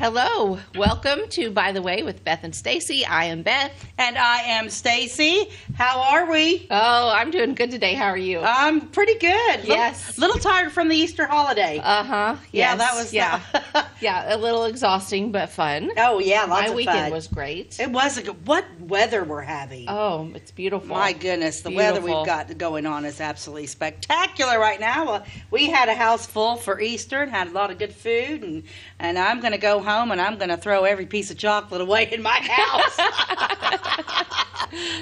Hello, welcome to By the Way with Beth and Stacey. I am Beth. And I am Stacey. How are we? Oh, I'm doing good today. How are you? I'm pretty good. Yes. Little tired from the Easter holiday. Uh-huh. Yeah, Yes. that was... Yeah, a little exhausting, but fun. Oh, yeah, lots My of fun. weekend was great. It was a good... What weather we're having. Oh, it's beautiful. My goodness, the weather we've got going on is absolutely spectacular right now. We had a house full for Easter and had a lot of good food, and I'm going to go home and I'm going to throw every piece of chocolate away in my house.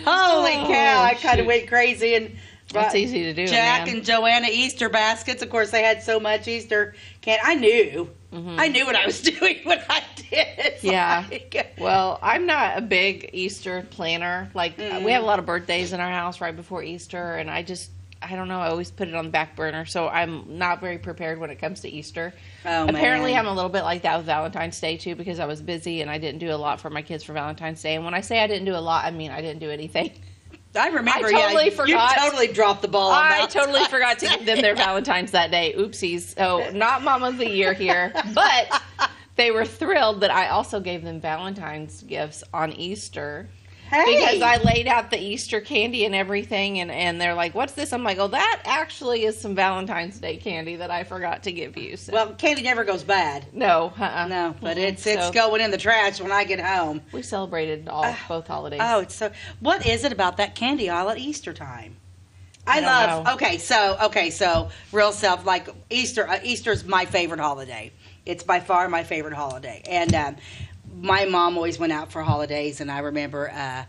Holy cow, I kind of went crazy and... It's easy to do, Jack man. and Joanna Easter baskets. Of course, they had so much Easter candy. I knew. Mm-hmm. I knew what I was doing when I did. It's Yeah. like... Well, I'm not a big Easter planner. Like, we have a lot of birthdays in our house right before Easter, and I don't know, I always put it on the back burner, so I'm not very prepared when it comes to Easter. Oh, Apparently, man. I'm a little bit like that with Valentine's Day, too, because I was busy and I didn't do a lot for my kids for Valentine's Day. And when I say I didn't do a lot, I mean I didn't do anything. I remember. I totally forgot. You totally dropped the ball on I that. totally forgot to give them their Valentine's that day. Oopsies. So, not Mom of the Year here, but they were thrilled that I also gave them Valentine's gifts on Easter. Hey. Because I laid out the Easter candy and everything, and they're like, what's this? I'm like, oh, that actually is some Valentine's Day candy that I forgot to give you. So. Well, candy never goes bad. No. No, but it's So, going in the trash when I get home. we celebrated both holidays. Oh, it's so... What is it about that candy aisle at Easter time? I don't know. Okay, so real self, like Easter. Easter's my favorite holiday. It's by far my favorite holiday, and my mom always went out for holidays, and I remember, I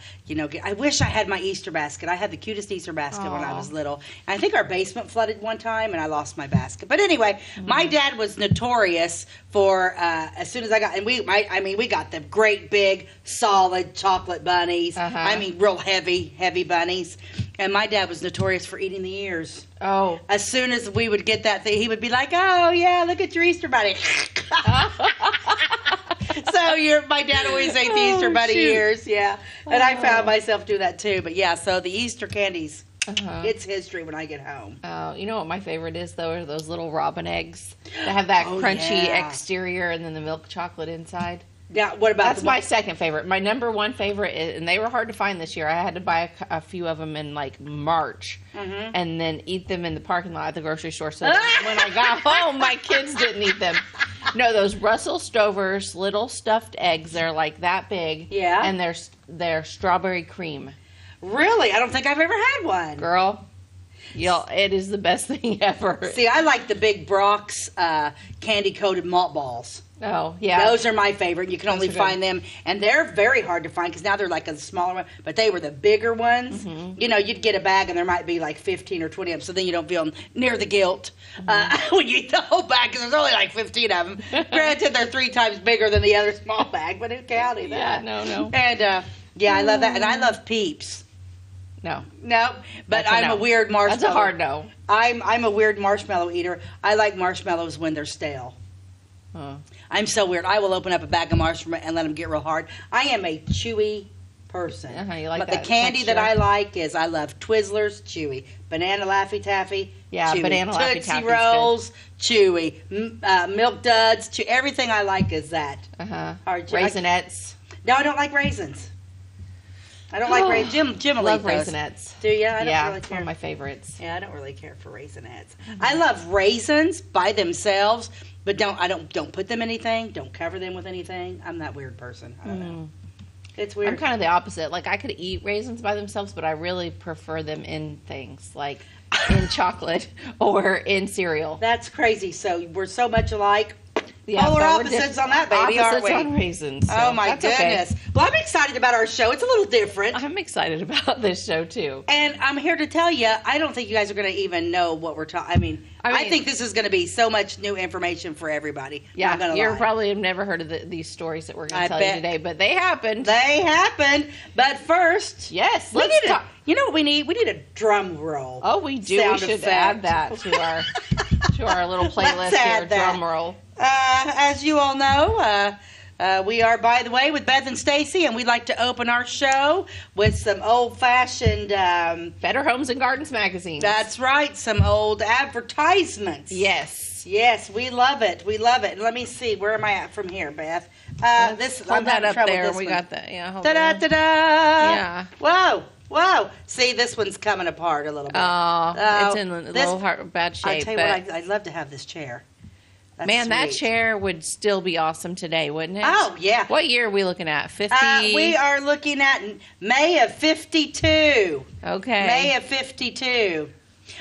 wish I had my Easter basket. I had the cutest Easter basket when I was little. And I think our basement flooded one time, and I lost my basket. But anyway, my dad was notorious for, as soon as I got, and we got the great big solid chocolate bunnies. I mean, real heavy bunnies. And my dad was notorious for eating the ears. Oh. As soon as we would get that thing, he would be like, "Oh yeah, look at your Easter bunny." So my dad always ate the Easter bunny ears, yeah. And I found myself do that too. But yeah, so the Easter candies, it's history when I get home. Oh, you know what my favorite is, though, are those little robin eggs that have that crunchy exterior and then the milk chocolate inside. Yeah, what about That's my second favorite. My number one favorite, and they were hard to find this year. I had to buy a few of them in, like, March and then eat them in the parking lot at the grocery store so that when I got home, my kids didn't eat them. No, those Russell Stover's little stuffed eggs, they're like that big. Yeah. And they're strawberry cream. Really? I don't think I've ever had one. Girl, it is the best thing ever. See, I like the big Brock's candy-coated malt balls. Oh, yeah. Those are my favorite. You can only find them, and they're very hard to find because now they're like a smaller one, but they were the bigger ones. You know, you'd get a bag and there might be like 15 or 20 of them, so then you don't feel near the guilt when you eat the whole bag because there's only like 15 of them. Granted, they're 3 times bigger than the other small bag, but who counted that? Yeah, no. And, yeah, I love that, and I love Peeps. No, but I'm a weird marshmallow. That's a hard no. I'm a weird marshmallow eater. I like marshmallows when they're stale. I'm so weird. I will open up a bag of marshmallows and let them get real hard. I am a chewy person. You like but that the candy texture. that I like is I love Twizzlers, chewy. Banana Laffy Taffy, Yeah, chewy. banana Laffy Tootsie Taffy's Rolls, chewy. Milk Duds, chewy. Everything I like is that. Raisinets. No, I don't like raisins. I don't like raisins. Jim will Love eat those. Raisinets. Do you? I don't really It's care. one of my favorites. Yeah, I don't really care for Raisinets. I love raisins by themselves, but don't put them in anything. Don't cover them with anything. I'm that weird person. I don't know. It's weird. I'm kind of the opposite. Like, I could eat raisins by themselves, but I really prefer them in things, like in chocolate or in cereal. That's crazy. So we're so much alike. Yeah, Polar but we're opposites on that, baby, opposites aren't we? on raisins. So Oh, my that's okay. goodness. Well, I'm excited about our show. It's a little different. I'm excited about this show, too. And I'm here to tell you, I don't think you guys are going to even know what we're talking. I think this is going to be so much new information for everybody. Yeah, I'm not you gonna lie. probably have never heard of these stories that we're going I to tell you bet. today, but they happened. They happened. But first, Yes, we let's need talk. you know what we need? We need a drum roll. Oh, we do. Sound We should effect. add that to our little playlist Let's here, add that. drum roll. As you all know, we are By the Way with Beth and Stacey, and we'd like to open our show with some old-fashioned... Better Homes and Gardens magazine. That's right, some old advertisements. Yes. Yes, we love it. We love it. Let me see. Where am I at from here, Beth? Hold that up there. We got that. Yeah. Hold that. Ta-da! Yeah. Whoa. See, this one's coming apart a little bit. It's in a little bad shape. I'll tell you what, I'd love to have this chair. That's man, that sweet. chair would still be awesome today, wouldn't it? Oh, yeah. What year are we looking at? 50? We are looking at May of 52. Okay. May of 52.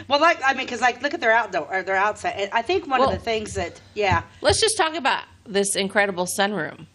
Well, look at their outdoor or their outside. I think one of the things that, Let's just talk about this incredible sunroom.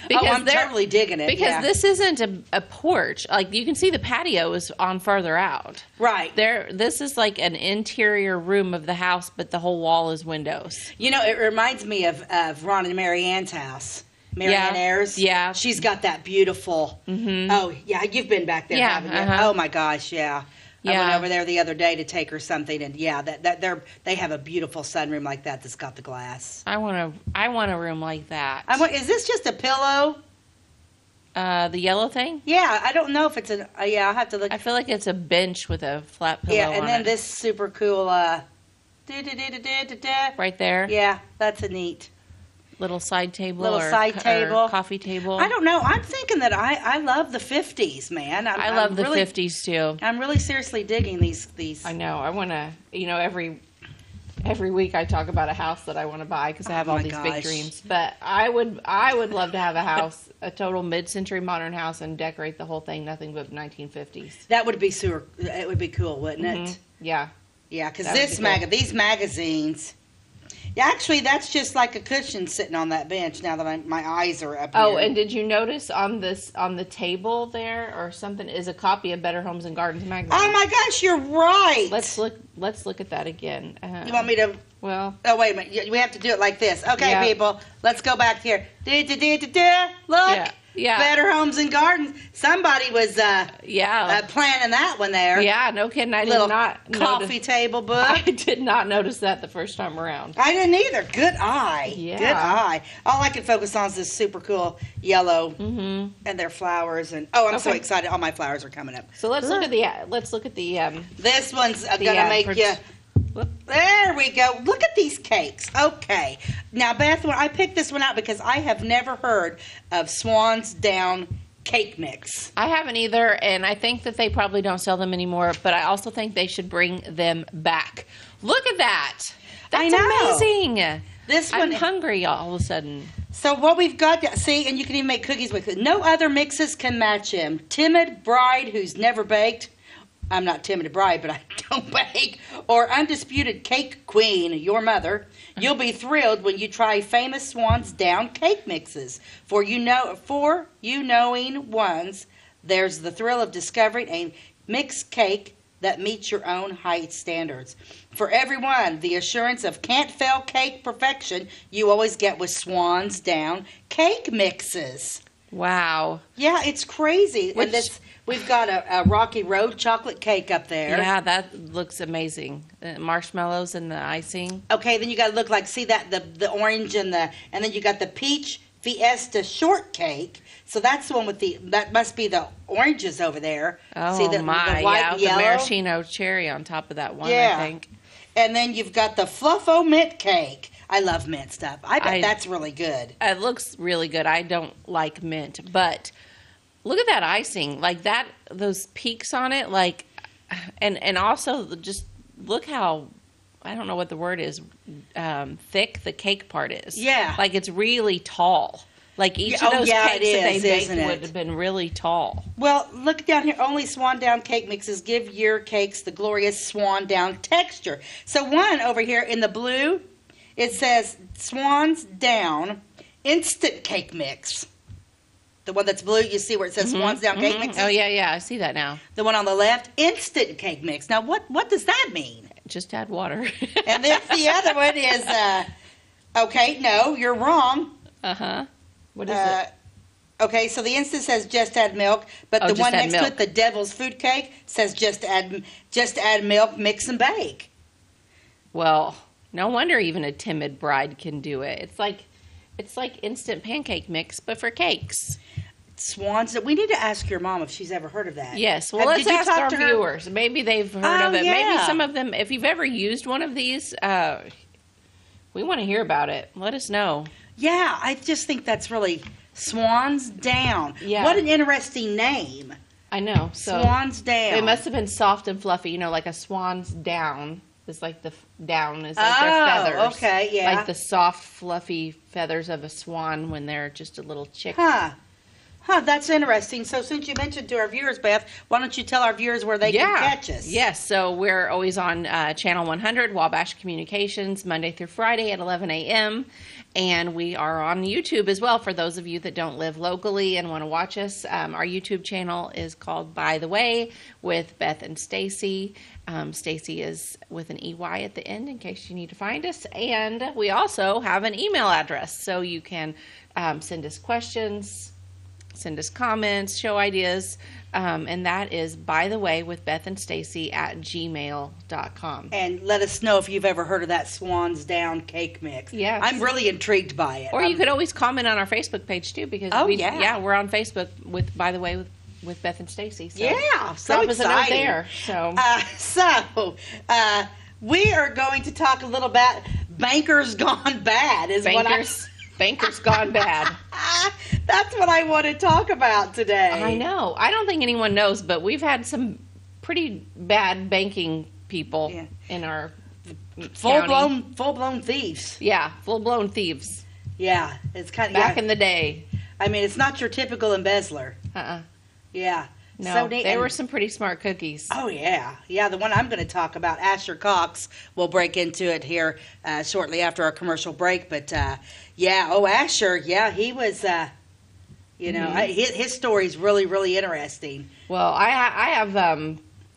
I'm totally digging it. Because this isn't a porch. Like, you can see the patio is on further out. Right. This is like an interior room of the house, but the whole wall is windows. You know, it reminds me of Ron and Mary Ann's house. Mary Ann Ayers. Yeah. She's got that beautiful. Mm-hmm. Oh, yeah. You've been back there, haven't you? Oh, my gosh, yeah. I went over there the other day to take her something, and they have a beautiful sunroom like that that's got the glass. I want a room like that. Is this just a pillow? The yellow thing? Yeah, I don't know if it's I'll have to look. I feel like it's a bench with a flat pillow. Yeah, and then it. This super cool. Right there. Yeah, that's a neat little side table. Or coffee table. I don't know. I'm thinking that I love the 50s, man. I love the 50s too. I'm really seriously digging these. I know. I want to. Every week I talk about a house that I want to buy because I have all these big dreams. But I would love to have a house, a total mid-century modern house, and decorate the whole thing nothing but 1950s. That would be super. It would be cool, wouldn't it? Yeah. Yeah, because these magazines. Yeah, actually, that's just like a cushion sitting on that bench. Now that my eyes are up. Oh, here. and did you notice on the table there or something is a copy of Better Homes and Gardens magazine? Oh my gosh, you're right. Let's look at that again. You want me to? Well. Oh wait a minute. We have to do it like this. Okay, people. Let's go back here. Look. Yeah. Better Homes and Gardens. Somebody was planning that one there. Yeah, no kidding. I did not coffee table book. I did not notice that the first time around. I didn't either. Good eye. Yeah. Good eye. All I can focus on is this super cool yellow and their flowers I'm so excited. All my flowers are coming up. So let's look at the This one's gonna make you. There we go. Look at these cakes. Okay. Now, Beth, I picked this one out because I have never heard of Swan's Down cake mix. I haven't either, and I think that they probably don't sell them anymore, but I also think they should bring them back. Look at that. That's amazing. I'm hungry all of a sudden. So what we've got, and you can even make cookies with it. No other mixes can match him. Timid bride who's never baked. I'm not timid bride, but I don't bake. Or undisputed cake queen, your mother. You'll be thrilled when you try famous Swan's Down cake mixes. For you knowing ones, there's the thrill of discovering a mixed cake that meets your own high standards. For everyone, the assurance of can't-fail cake perfection you always get with Swan's Down cake mixes. Wow. Yeah, it's crazy. We've got a Rocky Road chocolate cake up there. Yeah, that looks amazing. The marshmallows and the icing. Okay, then you got to look like, see that the orange and then you got the peach Fiesta shortcake. So that's the one with that must be the oranges over there. Oh, see the white and yellow? The maraschino cherry on top of that one, I think. And then you've got the Fluffo mint cake. I love mint stuff. I bet that's really good. It looks really good. I don't like mint, but look at that icing. Like that, those peaks on it, like, and also just look how, I don't know what the word is, thick the cake part is. Yeah. Like it's really tall. Like each of those cakes that they baked would have been really tall. Well, look down here. Only Swan Down cake mixes give your cakes the glorious Swan Down texture. So one over here in the blue, it says Swan's Down Instant Cake Mix. The one that's blue, you see where it says Swan's Down Cake Mix? Oh, yeah, I see that now. The one on the left, Instant Cake Mix. Now, what does that mean? Just add water. And then the other one is, okay, no, you're wrong. Uh-huh. What is it? Okay, so the instant says just add milk, but the one next to it, the Devil's Food Cake, says just add milk, mix and bake. Well, no wonder even a timid bride can do it. It's like instant pancake mix, but for cakes. Swans. We need to ask your mom if she's ever heard of that. Yes. Well, let's ask our viewers. Maybe they've heard of it. Yeah. Maybe some of them, if you've ever used one of these, We want to hear about it. Let us know. Yeah, I just think that's really Swan's Down. Yeah. What an interesting name. I know. So Swan's Down. It must have been soft and fluffy, like a swan's down. It's like the down is like their feathers. Okay, yeah. Like the soft, fluffy feathers of a swan when they're just a little chick. That's interesting. So since you mentioned to our viewers, Beth, why don't you tell our viewers where they can catch us? Yes, so we're always on Channel 100, Wabash Communications, Monday through Friday at 11 a.m., and we are on YouTube as well for those of you that don't live locally and want to watch us. Our YouTube channel is called By the Way with Beth and Stacey. Stacey is with an EY at the end in case you need to find us. And we also have an email address, so you can send us questions, send us comments, show ideas, and that is By the Way with Beth and Stacey at gmail.com. And let us know if you've ever heard of that Swan's Down cake mix. Yes. I'm really intrigued by it. Or you could always comment on our Facebook page too, because we're on Facebook with By the Way with Beth and Stacey. So so drop us a note exciting. there. So we are going to talk a little about Bankers Gone Bad. Bankers Gone Bad. That's what I want to talk about today. I know. I don't think anyone knows, but we've had some pretty bad banking people in our full-blown thieves. Yeah, full-blown thieves. Yeah, it's kind of back in the day. I mean, it's not your typical embezzler. Yeah. No, they were some pretty smart cookies. Oh, yeah. Yeah, the one I'm going to talk about, Asher Cox, we'll break into it here shortly after our commercial break. But, Asher, he was, his story is really, really interesting. Well, I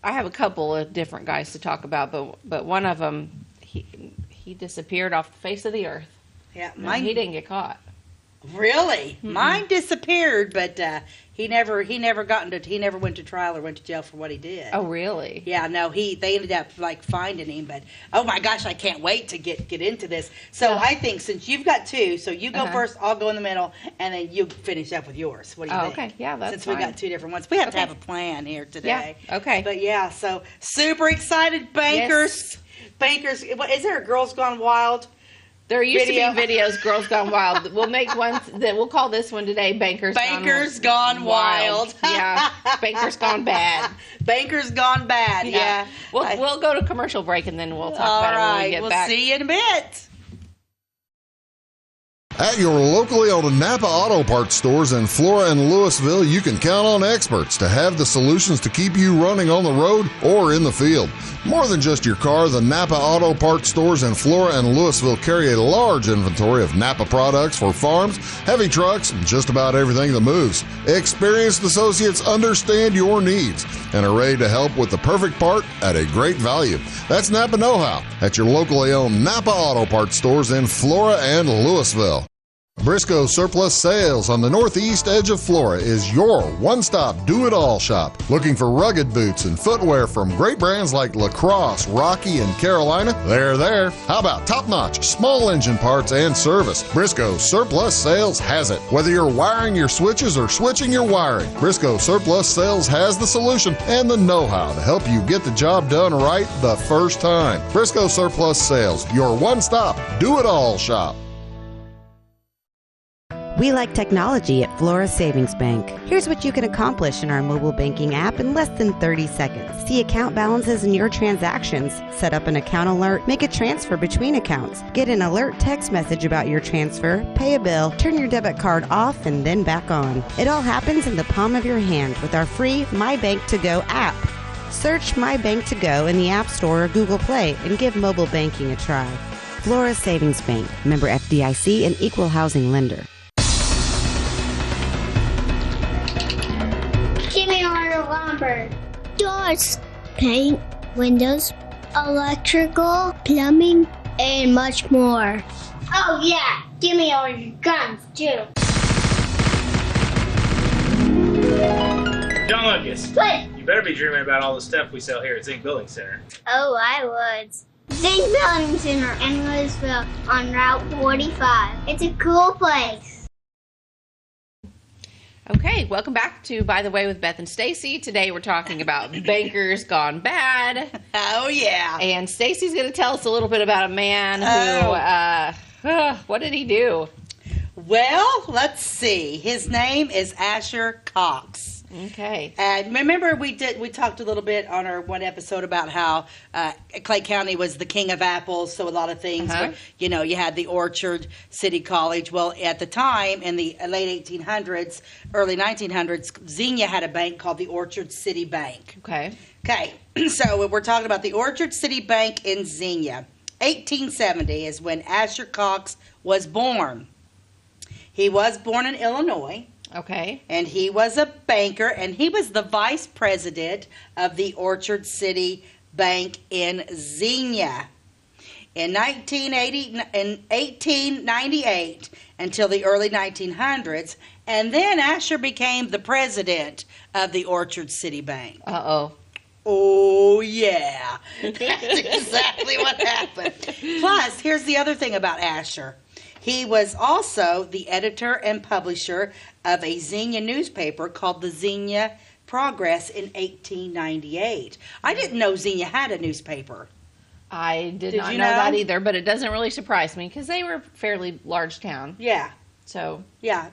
have a couple of different guys to talk about, but one of them, he disappeared off the face of the earth. Yeah, he didn't get caught. Really? Mm-hmm. Mine disappeared, but he never went to trial or went to jail for what he did. Oh, really? Yeah, no, they ended up finding him, but oh my gosh, I can't wait to get into this. So I think since you've got two, so you go first, I'll go in the middle, and then you finish up with yours. What do you think? Okay, yeah, that's Since we got two different ones, we have to have a plan here today. Yeah, okay. But so super excited, Bankers. Yes. Bankers, is there a Girls Gone Wild? There used to be videos, Girls Gone Wild. We'll make one that we'll call this one today, Bankers Gone Wild. Yeah, Bankers Gone Bad. Bankers Gone Bad, yeah. We'll go to commercial break and then we'll talk about it when we get back. We'll see you in a bit. At your locally owned Napa Auto Parts stores in Flora and Louisville, you can count on experts to have the solutions to keep you running on the road or in the field. More than just your car, the Napa Auto Parts stores in Flora and Louisville carry a large inventory of Napa products for farms, heavy trucks, and just about everything that moves. Experienced associates understand your needs and are ready to help with the perfect part at a great value. That's Napa Know-How at your locally owned Napa Auto Parts stores in Flora and Louisville. Briscoe Surplus Sales on the northeast edge of Flora is your one-stop do-it-all shop. Looking for rugged boots and footwear from great brands like Lacrosse, Rocky, and Carolina? They're there. How about top-notch small engine parts and service? Briscoe Surplus Sales has it. Whether you're wiring your switches or switching your wiring, Briscoe Surplus Sales has the solution and the know-how to help you get the job done right the first time. Briscoe Surplus Sales, your one-stop do-it-all shop. We like technology at Flora Savings Bank. Here's what you can accomplish in our mobile banking app in less than 30 seconds. See account balances in your transactions, set up an account alert, make a transfer between accounts, get an alert text message about your transfer, pay a bill, turn your debit card off and then back on. It all happens in the palm of your hand with our free My Bank to Go app. Search My Bank to Go in the App Store or Google Play and give mobile banking a try. Flora Savings Bank, member FDIC and equal housing lender. Doors, paint, windows, electrical, plumbing, and much more. Oh yeah, give me all your guns too. John Lucas. What? You better be dreaming about all the stuff we sell here at Zink Building Center. Oh, I would. Zink Building Center in Louisville on Route 45. It's a cool place. Okay, welcome back to By the Way with Beth and Stacey. Today we're talking about bankers gone bad. Oh, yeah. And Stacey's going to tell us a little bit about a man who, what did he do? Well, let's see. His name is Asher Cox. Okay. And remember, we talked a little bit on our one episode about how Clay County was the king of apples. So a lot of things, you had the Orchard City College. Well, at the time in the late 1800s, early 1900s, Xenia had a bank called the Orchard City Bank. Okay. Okay. So we're talking about the Orchard City Bank in Xenia. 1870 is when Asher Cox was born. He was born in Illinois. Okay. And he was a banker, and he was the vice president of the Orchard City Bank in Xenia. In 1898 until the early 1900s, and then Asher became the president of the Orchard City Bank. Uh-oh. Oh, yeah. That's exactly what happened. Plus, here's the other thing about Asher. He was also the editor and publisher of a Xenia newspaper called the Xenia Progress in 1898. I didn't know Xenia had a newspaper. I did not know that either, but it doesn't really surprise me because they were a fairly large town. Yeah. So. Yeah.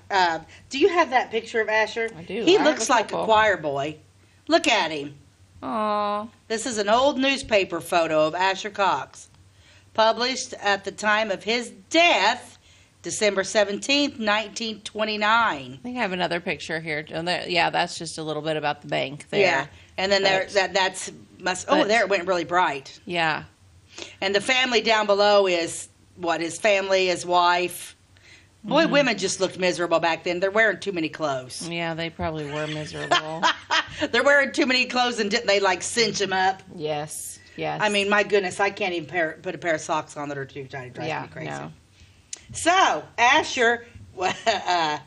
Do you have that picture of Asher? I do. He looks like a choir boy. Look at him. Aww. This is an old newspaper photo of Asher Cox, published at the time of his death, December 17th, 1929. I think I have another picture here. Yeah, that's just a little bit about the bank there. Yeah, and then there it went really bright. Yeah. And the family down below is his family, his wife. Boy, women just looked miserable back then. They're wearing too many clothes. Yeah, they probably were miserable. They're wearing too many clothes, and didn't they cinch them up? Yes. Yes. I mean, my goodness, I can't even put a pair of socks on that are too tight. It drives me crazy. No. So, Asher had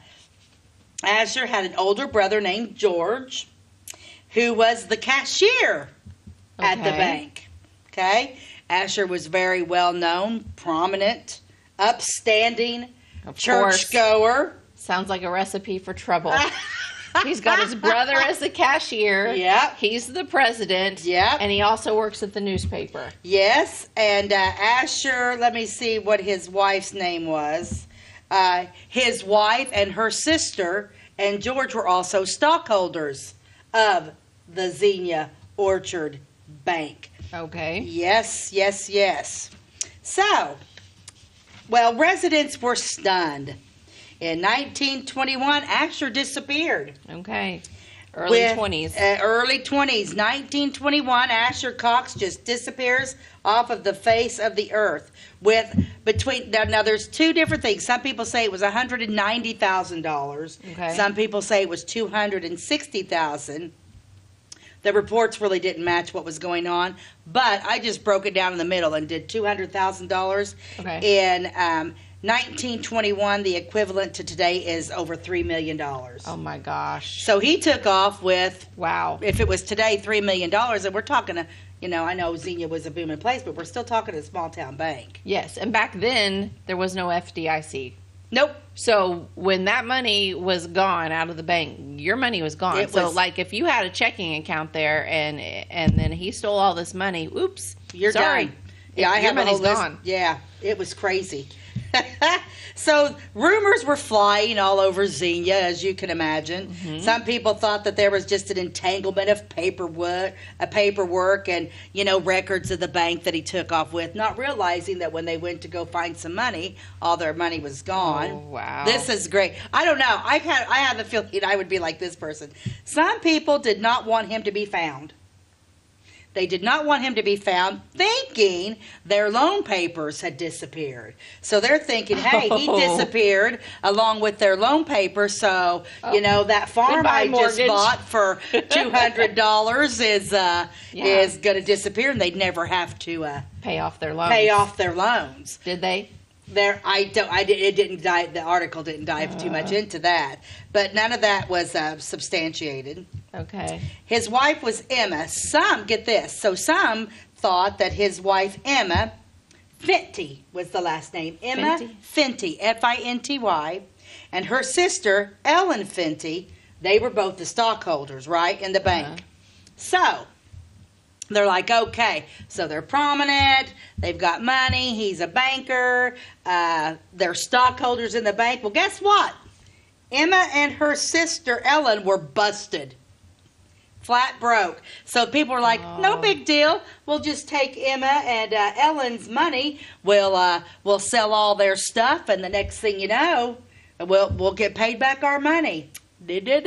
an older brother named George, who was the cashier at the bank. Okay? Asher was very well known, prominent, upstanding, churchgoer. Sounds like a recipe for trouble. He's got his brother as the cashier. Yep. He's the president. Yep. And he also works at the newspaper. Yes. And Asher, let me see what his wife's name was. His wife and her sister and George were also stockholders of the Xenia Orchard Bank. Okay. Yes, yes, yes. So, well, residents were stunned. In 1921, Asher disappeared. Okay. Early 20s. Early 20s. 1921, Asher Cox just disappears off of the face of the earth. Now there's two different things. Some people say it was $190,000. Okay. Some people say it was $260,000. The reports really didn't match what was going on, but I just broke it down in the middle and did $200,000. Okay. In 1921, the equivalent to today is over $3 million. Oh my gosh. So he took off with, wow, if it was today, $3 million, and we're talking, I know Xenia was a booming place, but we're still talking a small town bank. Yes, and back then, there was no FDIC. Nope. So when that money was gone out of the bank, your money was gone. If you had a checking account there and then he stole all this money, oops, you're sorry. done. Yeah, your money's gone. Yeah, it was crazy. So rumors were flying all over Xenia, as you can imagine. Mm-hmm. Some people thought that there was just an entanglement of paperwork and, records of the bank that he took off with, not realizing that when they went to go find some money, all their money was gone. Oh, wow. This is great. I don't know. I have the feeling I would be like this person. Some people did not want him to be found. They did not want him to be found, thinking their loan papers had disappeared. So they're thinking, hey, he disappeared along with their loan papers. So, that farm I just bought for $200 is going to disappear, and they'd never have to pay off their loans. Did they? It didn't dive. The article didn't dive too much into that, but none of that was substantiated. Okay. His wife was Emma. Some thought that his wife Emma Finty was the last name. Emma Finty, Finty, Finty, and her sister, Ellen Fenty, they were both the stockholders, right, in the bank. So they're like, okay, so they're prominent, they've got money, he's a banker, they're stockholders in the bank. Well, guess what? Emma and her sister, Ellen, were busted. Flat broke. So people were like, no big deal. We'll just take Emma and Ellen's money. We'll sell all their stuff, and the next thing you know, we'll get paid back our money. Didn't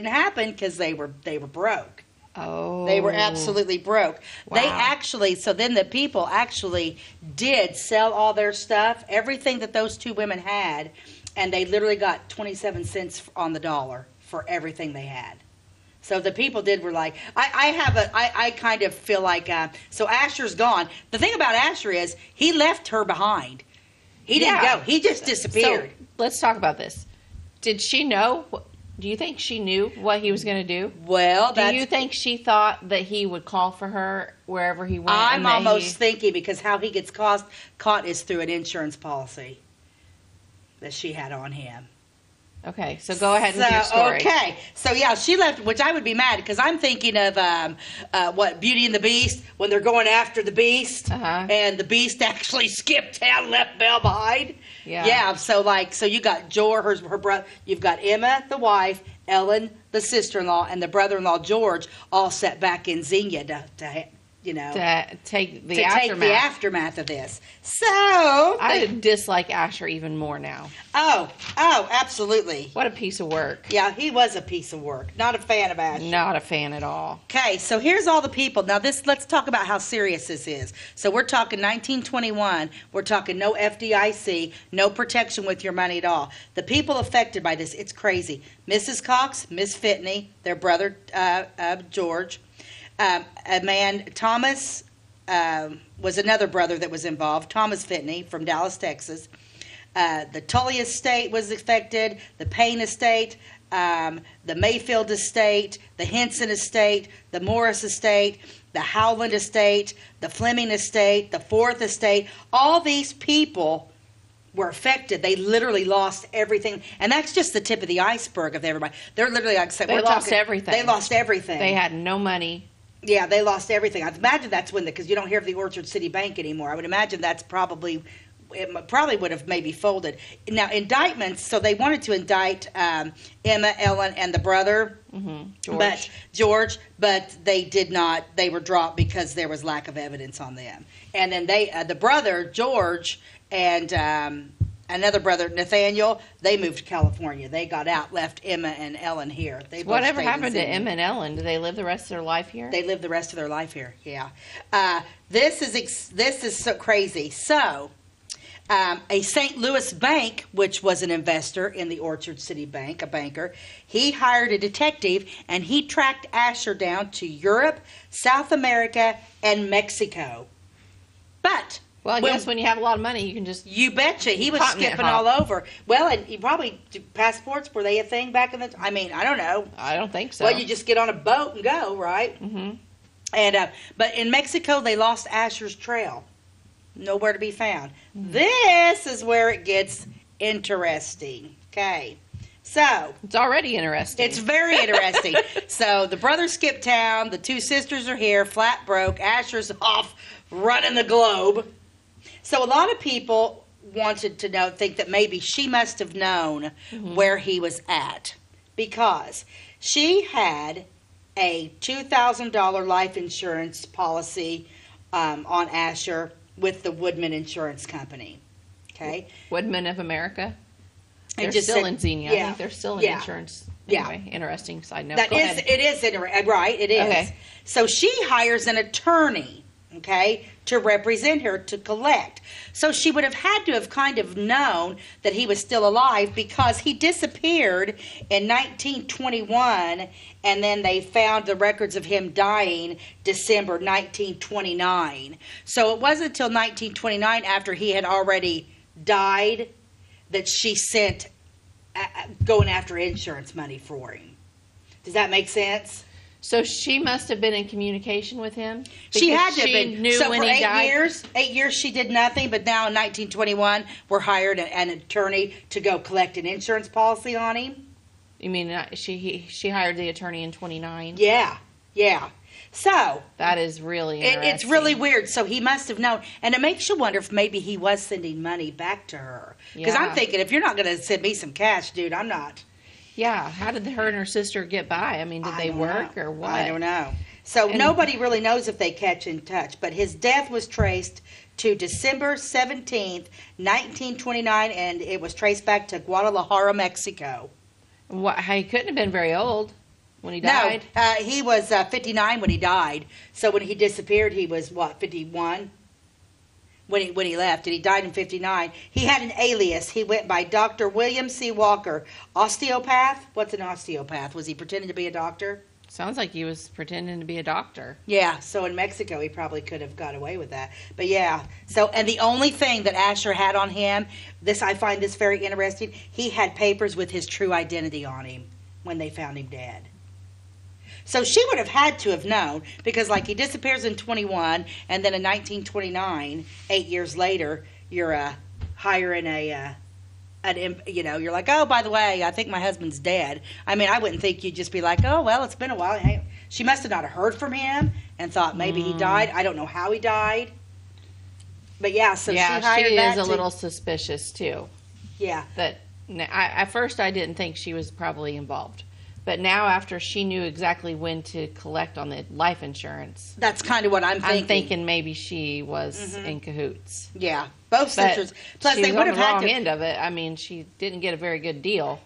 happen because they were broke. Oh. They were absolutely broke. Wow. They actually, so then the people actually did sell all their stuff, everything that those two women had, and they literally got 27 cents on the dollar for everything they had. So the people were like, I kind of feel like, so Asher's gone. The thing about Asher is he left her behind. He didn't go. He just disappeared. So let's talk about this. Did she know? Do you think she knew what he was going to do? Well, do you think she thought that he would call for her wherever he went? I'm almost thinking because how he gets caught is through an insurance policy that she had on him. Okay, so go ahead with your story. Okay, so yeah, she left, which I would be mad because I'm thinking of Beauty and the Beast when they're going after the Beast, and the Beast actually skipped town, left Belle behind. Yeah. So you got George, her brother. You've got Emma, the wife, Ellen, the sister-in-law, and the brother-in-law George, all set back in Xenia to take the aftermath of this. So I dislike Asher even more now. Oh, absolutely. What a piece of work. Yeah, he was a piece of work. Not a fan of Asher. Not a fan at all. Okay, so here's all the people. Now let's talk about how serious this is. So we're talking 1921. We're talking no FDIC, no protection with your money at all. The people affected by this, it's crazy. Mrs. Cox, Miss Fitney, their brother George. A man, Thomas, was another brother that was involved, Thomas Fitney from Dallas, Texas. The Tully estate was affected, the Payne estate, the Mayfield estate, the Henson estate, the Morris estate, the Howland estate, the Fleming estate, the Fourth estate. All these people were affected. They literally lost everything. And that's just the tip of the iceberg of everybody. They're literally, like I said, they lost everything. They lost everything. They had no money. Yeah, they lost everything. I imagine that's because you don't hear of the Orchard City Bank anymore. I would imagine it probably would have maybe folded. Now, indictments, so they wanted to indict Emma, Ellen, and the brother, George, but they did not. They were dropped because there was lack of evidence on them. And then the brother, George, and another brother, Nathaniel, they moved to California. They got out, left Emma and Ellen here. Whatever happened to Emma and Ellen? Do they live the rest of their life here? They live the rest of their life here, yeah. This is so crazy. So, a St. Louis bank, which was an investor in the Orchard City Bank, a banker, he hired a detective, and he tracked Asher down to Europe, South America, and Mexico. But... Well, I guess when you have a lot of money, you can just... You betcha. He was skipping all over. Well, and you probably... Passports, were they a thing back in the... I mean, I don't know. I don't think so. Well, you just get on a boat and go, right? Mm-hmm. And but in Mexico, they lost Asher's trail. Nowhere to be found. Mm-hmm. This is where it gets interesting. Okay. So... It's already interesting. It's very interesting. So, the brothers skipped town. The two sisters are here, flat broke. Asher's off running the globe. So a lot of people wanted to think that maybe she must have known where he was at because she had a $2,000 life insurance policy on Asher with the Woodman Insurance Company. Okay, Woodman of America. They're still in Xenia. I think they're still in insurance. Anyway, interesting side note. It is right. It is. Okay. So she hires an attorney. Okay, to represent her, to collect. So she would have had to have kind of known that he was still alive because he disappeared in 1921, and then they found the records of him dying December 1929. So it wasn't until 1929, after he had already died, that she sent going after insurance money for him. Does that make sense? So she must have been in communication with him. She had to she have been. Knew so when for he died. 8 years she did nothing, but now in 1921 we're hired an attorney to go collect an insurance policy on him. You mean she hired the attorney in 29? Yeah. So that is really interesting. It's really weird. So he must have known, and it makes you wonder if maybe he was sending money back to her. Because I'm thinking, if you're not going to send me some cash, dude, I'm not. Yeah, how did her and her sister get by? I mean, did they work or what? I don't know. So nobody really knows if they catch in touch, but his death was traced to December 17th, 1929, and it was traced back to Guadalajara, Mexico. What? He couldn't have been very old when he died? No, he was 59 when he died. So when he disappeared, he was, 51? When he left, and he died in 59. He had an alias. He went by Dr. William C. Walker. Osteopath? What's an osteopath? Was he pretending to be a doctor? Sounds like he was pretending to be a doctor. Yeah, so in Mexico he probably could have got away with that. But yeah, so, and the only thing that Asher had on him, I find this very interesting, he had papers with his true identity on him when they found him dead. So she would have had to have known, because like he disappears in 21, and then in 1929, 8 years later, you're hiring you're like, oh, by the way, I think my husband's dead. I mean, I wouldn't think you'd just be like, oh, well, it's been a while. She must have not heard from him and thought maybe he died. I don't know how he died. But yeah, so she hired she that is a little suspicious too. Yeah. At first I didn't think she was probably involved. But now, after she knew exactly when to collect on the life insurance, that's kind of what I'm thinking. I'm thinking maybe she was in cahoots. Yeah, both sisters. Plus, they would have had the wrong end of it. I mean, she didn't get a very good deal.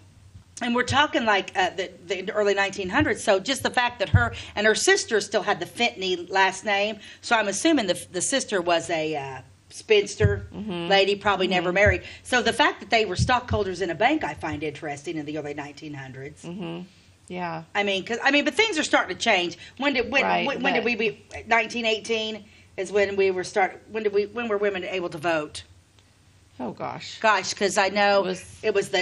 And we're talking like the early 1900s. So just the fact that her and her sister still had the Fentney last name. So I'm assuming the sister was a spinster lady, probably never married. So the fact that they were stockholders in a bank, I find interesting in the early 1900s. Mm-hmm. Yeah, but things are starting to change. When did we be? 1918 is when we were when were women able to vote? Oh gosh, because I know it was the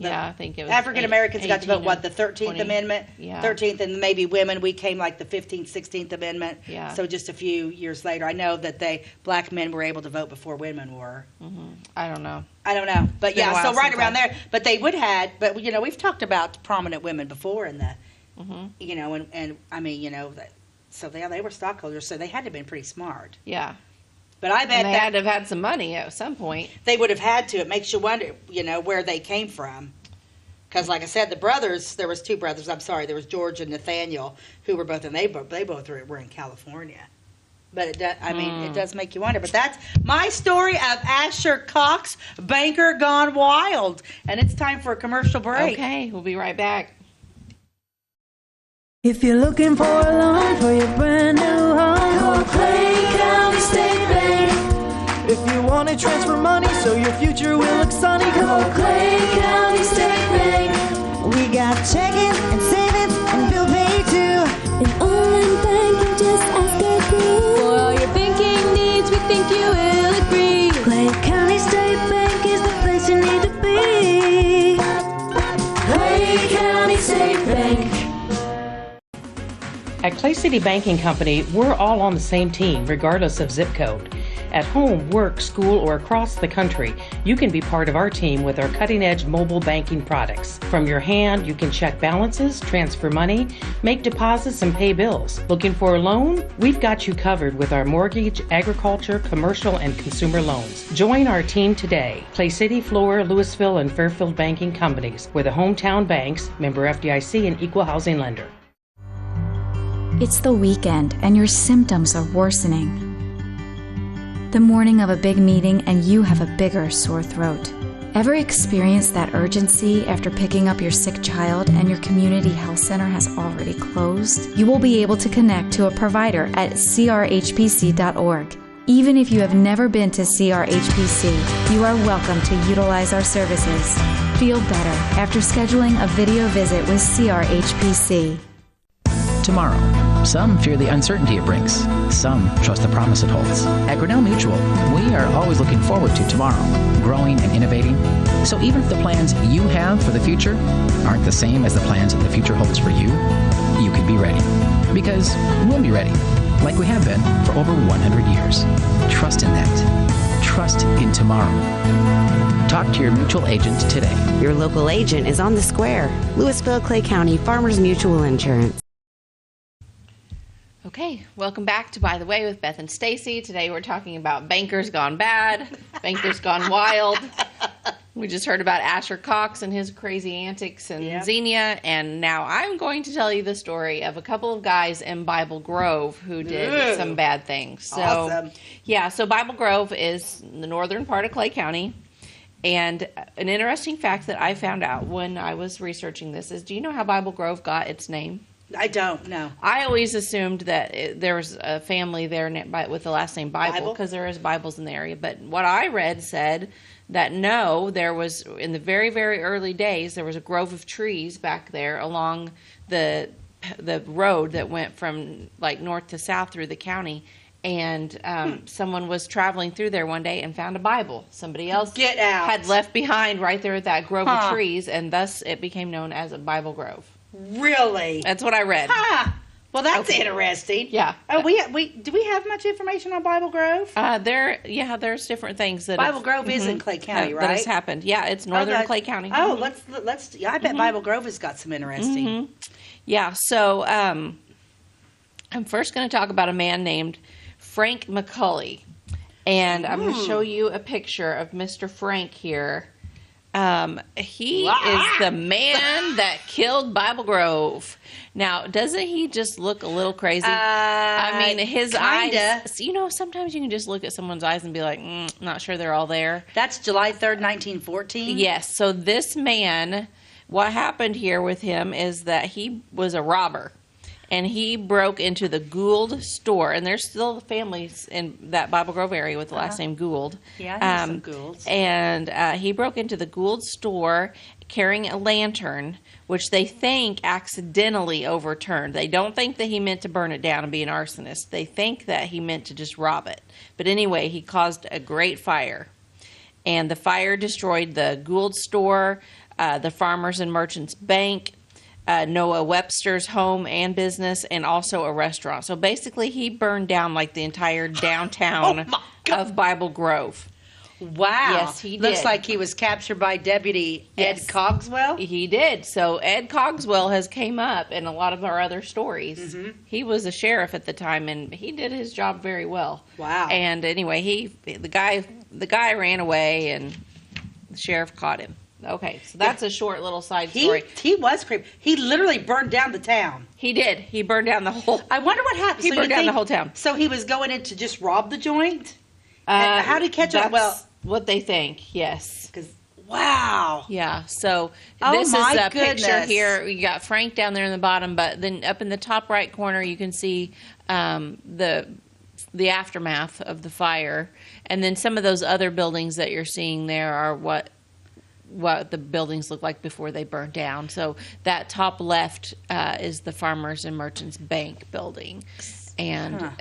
I think it was African Americans got to vote the 13th Amendment, 13th, and maybe women we came like the 15th, 16th Amendment. Yeah. So just a few years later, I know that black men were able to vote before women were. Mm-hmm. I don't know, but yeah, so right around there. But they but we've talked about prominent women before in the, and I mean so they were stockholders, so they had to have been pretty smart. Yeah. But I bet they had to have had some money at some point. They would have had to. It makes you wonder, where they came from. Because, like I said, the brothers, there was two brothers. I'm sorry, there was George and Nathaniel, who were both, and they both were in California. But it does make you wonder. But that's my story of Asher Cox, banker gone wild, and it's time for a commercial break. Okay, we'll be right back. If you're looking for a loan for your brand new home, call Clay County State Bank. If you want to transfer money so your future will look sunny, call Clay County State Bank. We got checking and savings and bill pay too. An online bank, just ask our crew. For all your banking needs, we think you will agree. Clay County State Bank is the place you need to be. Clay County State Bank. At Clay City Banking Company, we're all on the same team, regardless of zip code. At home, work, school, or across the country, you can be part of our team with our cutting-edge mobile banking products. From your hand, you can check balances, transfer money, make deposits, and pay bills. Looking for a loan? We've got you covered with our mortgage, agriculture, commercial, and consumer loans. Join our team today. Clay City, Flora, Louisville, and Fairfield Banking Companies. We're the hometown banks, member FDIC, and equal housing lender. It's the weekend and your symptoms are worsening. The morning of a big meeting and you have a bigger sore throat. Ever experienced that urgency after picking up your sick child and your community health center has already closed? You will be able to connect to a provider at crhpc.org. Even if you have never been to CRHPC, you are welcome to utilize our services. Feel better after scheduling a video visit with CRHPC. Tomorrow. Some fear the uncertainty it brings. Some trust the promise it holds. At Grinnell Mutual, we are always looking forward to tomorrow, growing and innovating. So even if the plans you have for the future aren't the same as the plans that the future holds for you, you can be ready. Because we'll be ready, like we have been for over 100 years. Trust in that. Trust in tomorrow. Talk to your mutual agent today. Your local agent is on the square. Louisville, Clay County Farmers Mutual Insurance. Okay, welcome back to By the Way with Beth and Stacey. Today we're talking about bankers gone bad, bankers gone wild. We just heard about Asher Cox and his crazy antics and Xenia, and now I'm going to tell you the story of a couple of guys in Bible Grove who did some bad things. So, awesome. Yeah, so Bible Grove is the northern part of Clay County, and an interesting fact that I found out when I was researching this is, do you know how Bible Grove got its name? I don't know. I always assumed that there was a family there with the last name Bible because there is Bibles in the area. But what I read said that no, there was, in the very, very early days, there was a grove of trees back there along the road that went from like north to south through the county. And someone was traveling through there one day and found a Bible. Somebody else had left behind right there at that grove of trees, and thus it became known as a Bible Grove. Really? That's what I read. Well, that's interesting. Yeah. Oh, do we have much information on Bible Grove? There's different things that Bible Grove is in Clay County, right? That has happened. Yeah, it's northern Clay County. Oh, let's. Yeah, I bet Bible Grove has got some interesting. Yeah. So I'm first going to talk about a man named Frank McCulley, and I'm going to show you a picture of Mr. Frank here. He is the man that killed Bible Grove. Now, doesn't he just look a little crazy? I mean, his eyes, sometimes you can just look at someone's eyes and be like, not sure they're all there. That's July 3rd, 1914? Yes. So this man, what happened here with him is that he was a robber. And he broke into the Gould store, and there's still families in that Bible Grove area with the last name Gould. Yeah, I know some Goulds. And he broke into the Gould store carrying a lantern, which they think accidentally overturned. They don't think that he meant to burn it down and be an arsonist. They think that he meant to just rob it. But anyway, he caused a great fire. And the fire destroyed the Gould store, the Farmers and Merchants Bank, Noah Webster's home and business, and also a restaurant. So basically, he burned down like the entire downtown of Bible Grove. Wow. Yes, he did. Looks like he was captured by Deputy Ed Cogswell. He did. So Ed Cogswell has came up in a lot of our other stories. He was a sheriff at the time, and he did his job very well. Wow. And anyway, the guy ran away, and the sheriff caught him. Okay, so that's a short little side story. He was creepy. He literally burned down the town. He did. He burned down the whole... I wonder what happened. He burned down the whole town. So he was going in to just rob the joint? How did he catch it? Well, what they think, yes. Wow. Yeah, so this is a picture here. You got Frank down there in the bottom, but then up in the top right corner you can see the aftermath of the fire. And then some of those other buildings that you're seeing there are what the buildings look like before they burned down. So that top left is the Farmers and Merchants Bank building, and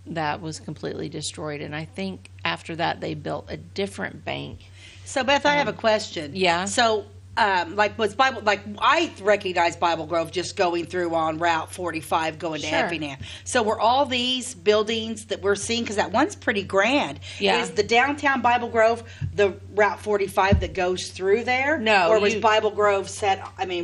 that was completely destroyed. And I think after that they built a different bank. So Beth, I have a question. Yeah. So I recognize Bible Grove just going through on Route 45 going to Effingham. So were all these buildings that we're seeing, because that one's pretty grand, is the downtown Bible Grove the Route 45 that goes through there? No. Or was Bible Grove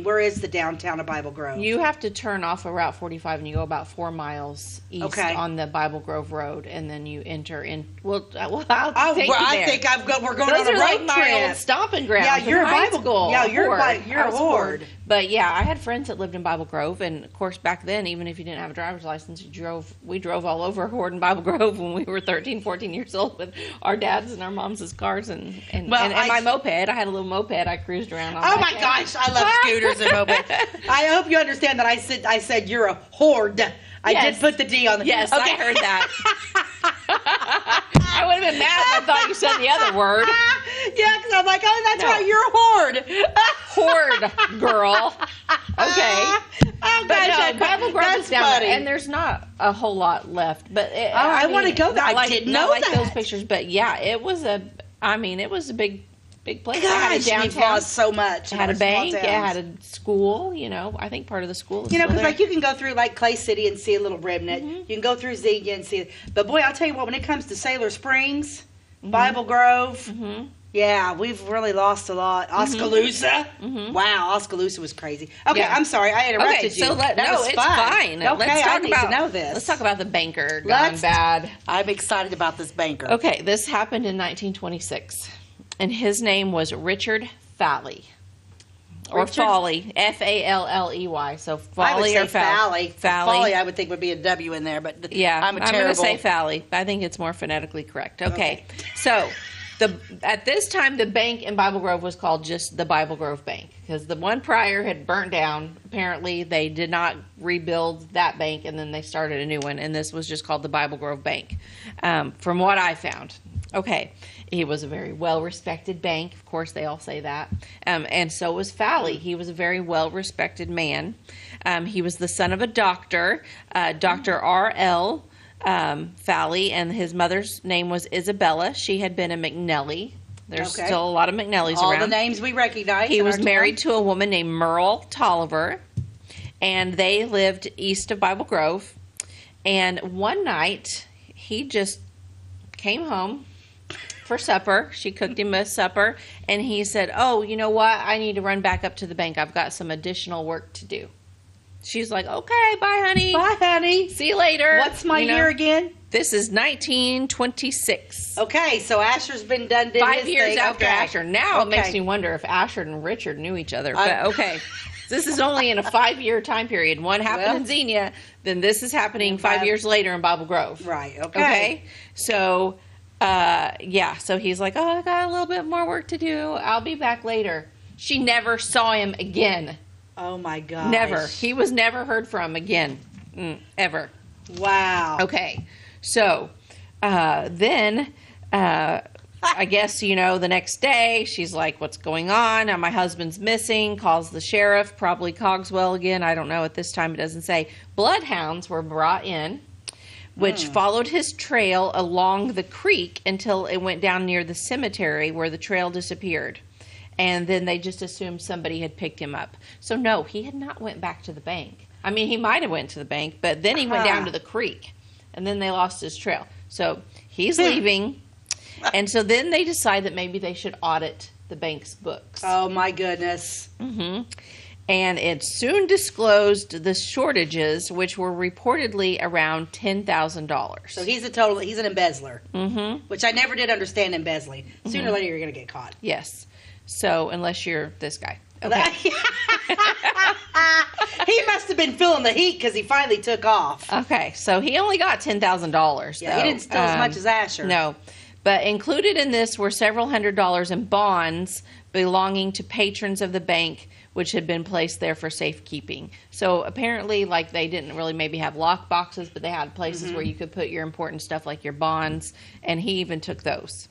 where is the downtown of Bible Grove? You have to turn off of Route 45 and you go about 4 miles east on the Bible Grove Road, and then you enter in. Well, I'll take you there. I think we're going Those on a road are like trip. my old stomping grounds. Yeah, you're a Bible school. Yeah, you're a horde. But yeah, I had friends that lived in Bible Grove, and of course back then, even if you didn't have a driver's license, we drove all over Horde and Bible Grove when we were 13, 14 years old with our dads and our moms' cars and my moped. I had a little moped I cruised around on. Oh my gosh, I love scooters and mopeds. I hope you understand that I said you're a horde. I did put the D on the... Yes, okay. I heard that. I would have been mad if I thought you said the other word. Yeah, because I'm like, that's right, you're a horde. Horde, girl. Okay. Oh, but no, Bible Grove is down there, and there's not a whole lot left. But I want to go there. I didn't know that. Not like those pictures, but yeah, it was a big big place. Gosh, it had a we've downtown. lost so much. It had a bank. It had a school. You know, I think part of the school is You know, still because there. like you can go through like Clay City and see a little remnant. Mm-hmm. You can go through Xenia and see it. But boy, I'll tell you what, when it comes to Sailor Springs, Mm-hmm. Bible Grove, yeah, we've really lost a lot. Oskaloosa. Wow, Oskaloosa was crazy. Okay, Yeah. I'm sorry, I interrupted Okay, you. so That was it's fun. fine. Okay, Let's talk I need about to know this. Let's talk about the banker gone bad. I'm excited about this banker. Okay, this happened in 1926, and his name was Richard Falley. Or Richard? Fawley, F-A-L-L-E-Y. So I would Fawley say or Falley. Falley. Falley, I would think would be a W in there, but Yeah, I'm a going terrible. to say Falley. I think it's more phonetically correct. Okay. So at this time, the bank in Bible Grove was called just the Bible Grove Bank because the one prior had burnt down. Apparently, they did not rebuild that bank, and then they started a new one, and this was just called the Bible Grove Bank, from what I found. Okay. He was a very well-respected bank. Of course, they all say that. And so was Falley. He was a very well-respected man. He was the son of a doctor, Dr. R.L. Falley, and his mother's name was Isabella. She had been a McNelly. There's still a lot of McNellys All around. the names we recognize. He in was our married town. to a woman named Merle Tolliver, and they lived east of Bible Grove. And one night, he just came home for supper. She cooked him a supper, and he said, "Oh, you know what? I need to run back up to the bank. I've got some additional work to do." She's like, "Okay, bye, honey. Bye, honey. See you later." What's my year again? This is 1926. Okay, so Asher's been done. Did 5 his years thing. after Okay. Asher. Now it makes Okay. me wonder if Asher and Richard knew each other. But okay. This is only in a 5-year time period. One happened in Xenia, then this is happening 5 years later in Bible Grove. Right, okay. Okay? So, so he's like, "Oh, I got a little bit more work to do. I'll be back later." She never saw him again. Oh, my God. Never. He was never heard from again. Ever. Wow. Okay. So, then, I guess, the next day, she's like, "What's going on? My husband's missing," calls the sheriff, probably Cogswell again. I don't know. At this time, it doesn't say. Bloodhounds were brought in, which followed his trail along the creek until it went down near the cemetery where the trail disappeared. And then they just assumed somebody had picked him up. So, no, he had not went back to the bank. I mean, he might have went to the bank, but then he went down to the creek. And then they lost his trail. So, he's leaving. And so then they decide that maybe they should audit the bank's books. Oh, my goodness. Mm-hmm. And it soon disclosed the shortages, which were reportedly around $10,000. So he's an embezzler. Mm-hmm. Which I never did understand embezzling. Sooner or later you're going to get caught. Yes. So, unless you're this guy. Okay. He must have been feeling the heat because he finally took off. Okay. So, he only got $10,000. Yeah, he didn't steal as much as Asher. No. But included in this were several $100s in bonds belonging to patrons of the bank, which had been placed there for safekeeping. So apparently, they didn't really maybe have lock boxes, but they had places where you could put your important stuff like your bonds, and he even took those.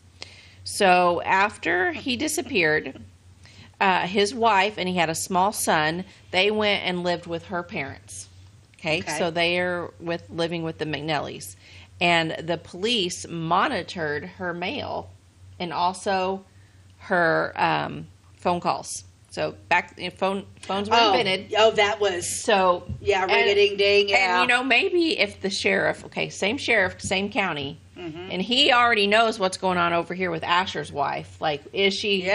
So after he disappeared, his wife, and he had a small son, they went and lived with her parents. Okay. So they are living with the McNellys. And the police monitored her mail and also her phone calls. So phones were invented. Oh, that was ring-a-ding-ding. Yeah, and maybe if the sheriff, same sheriff, same county, and he already knows what's going on over here with Asher's wife. Like, is she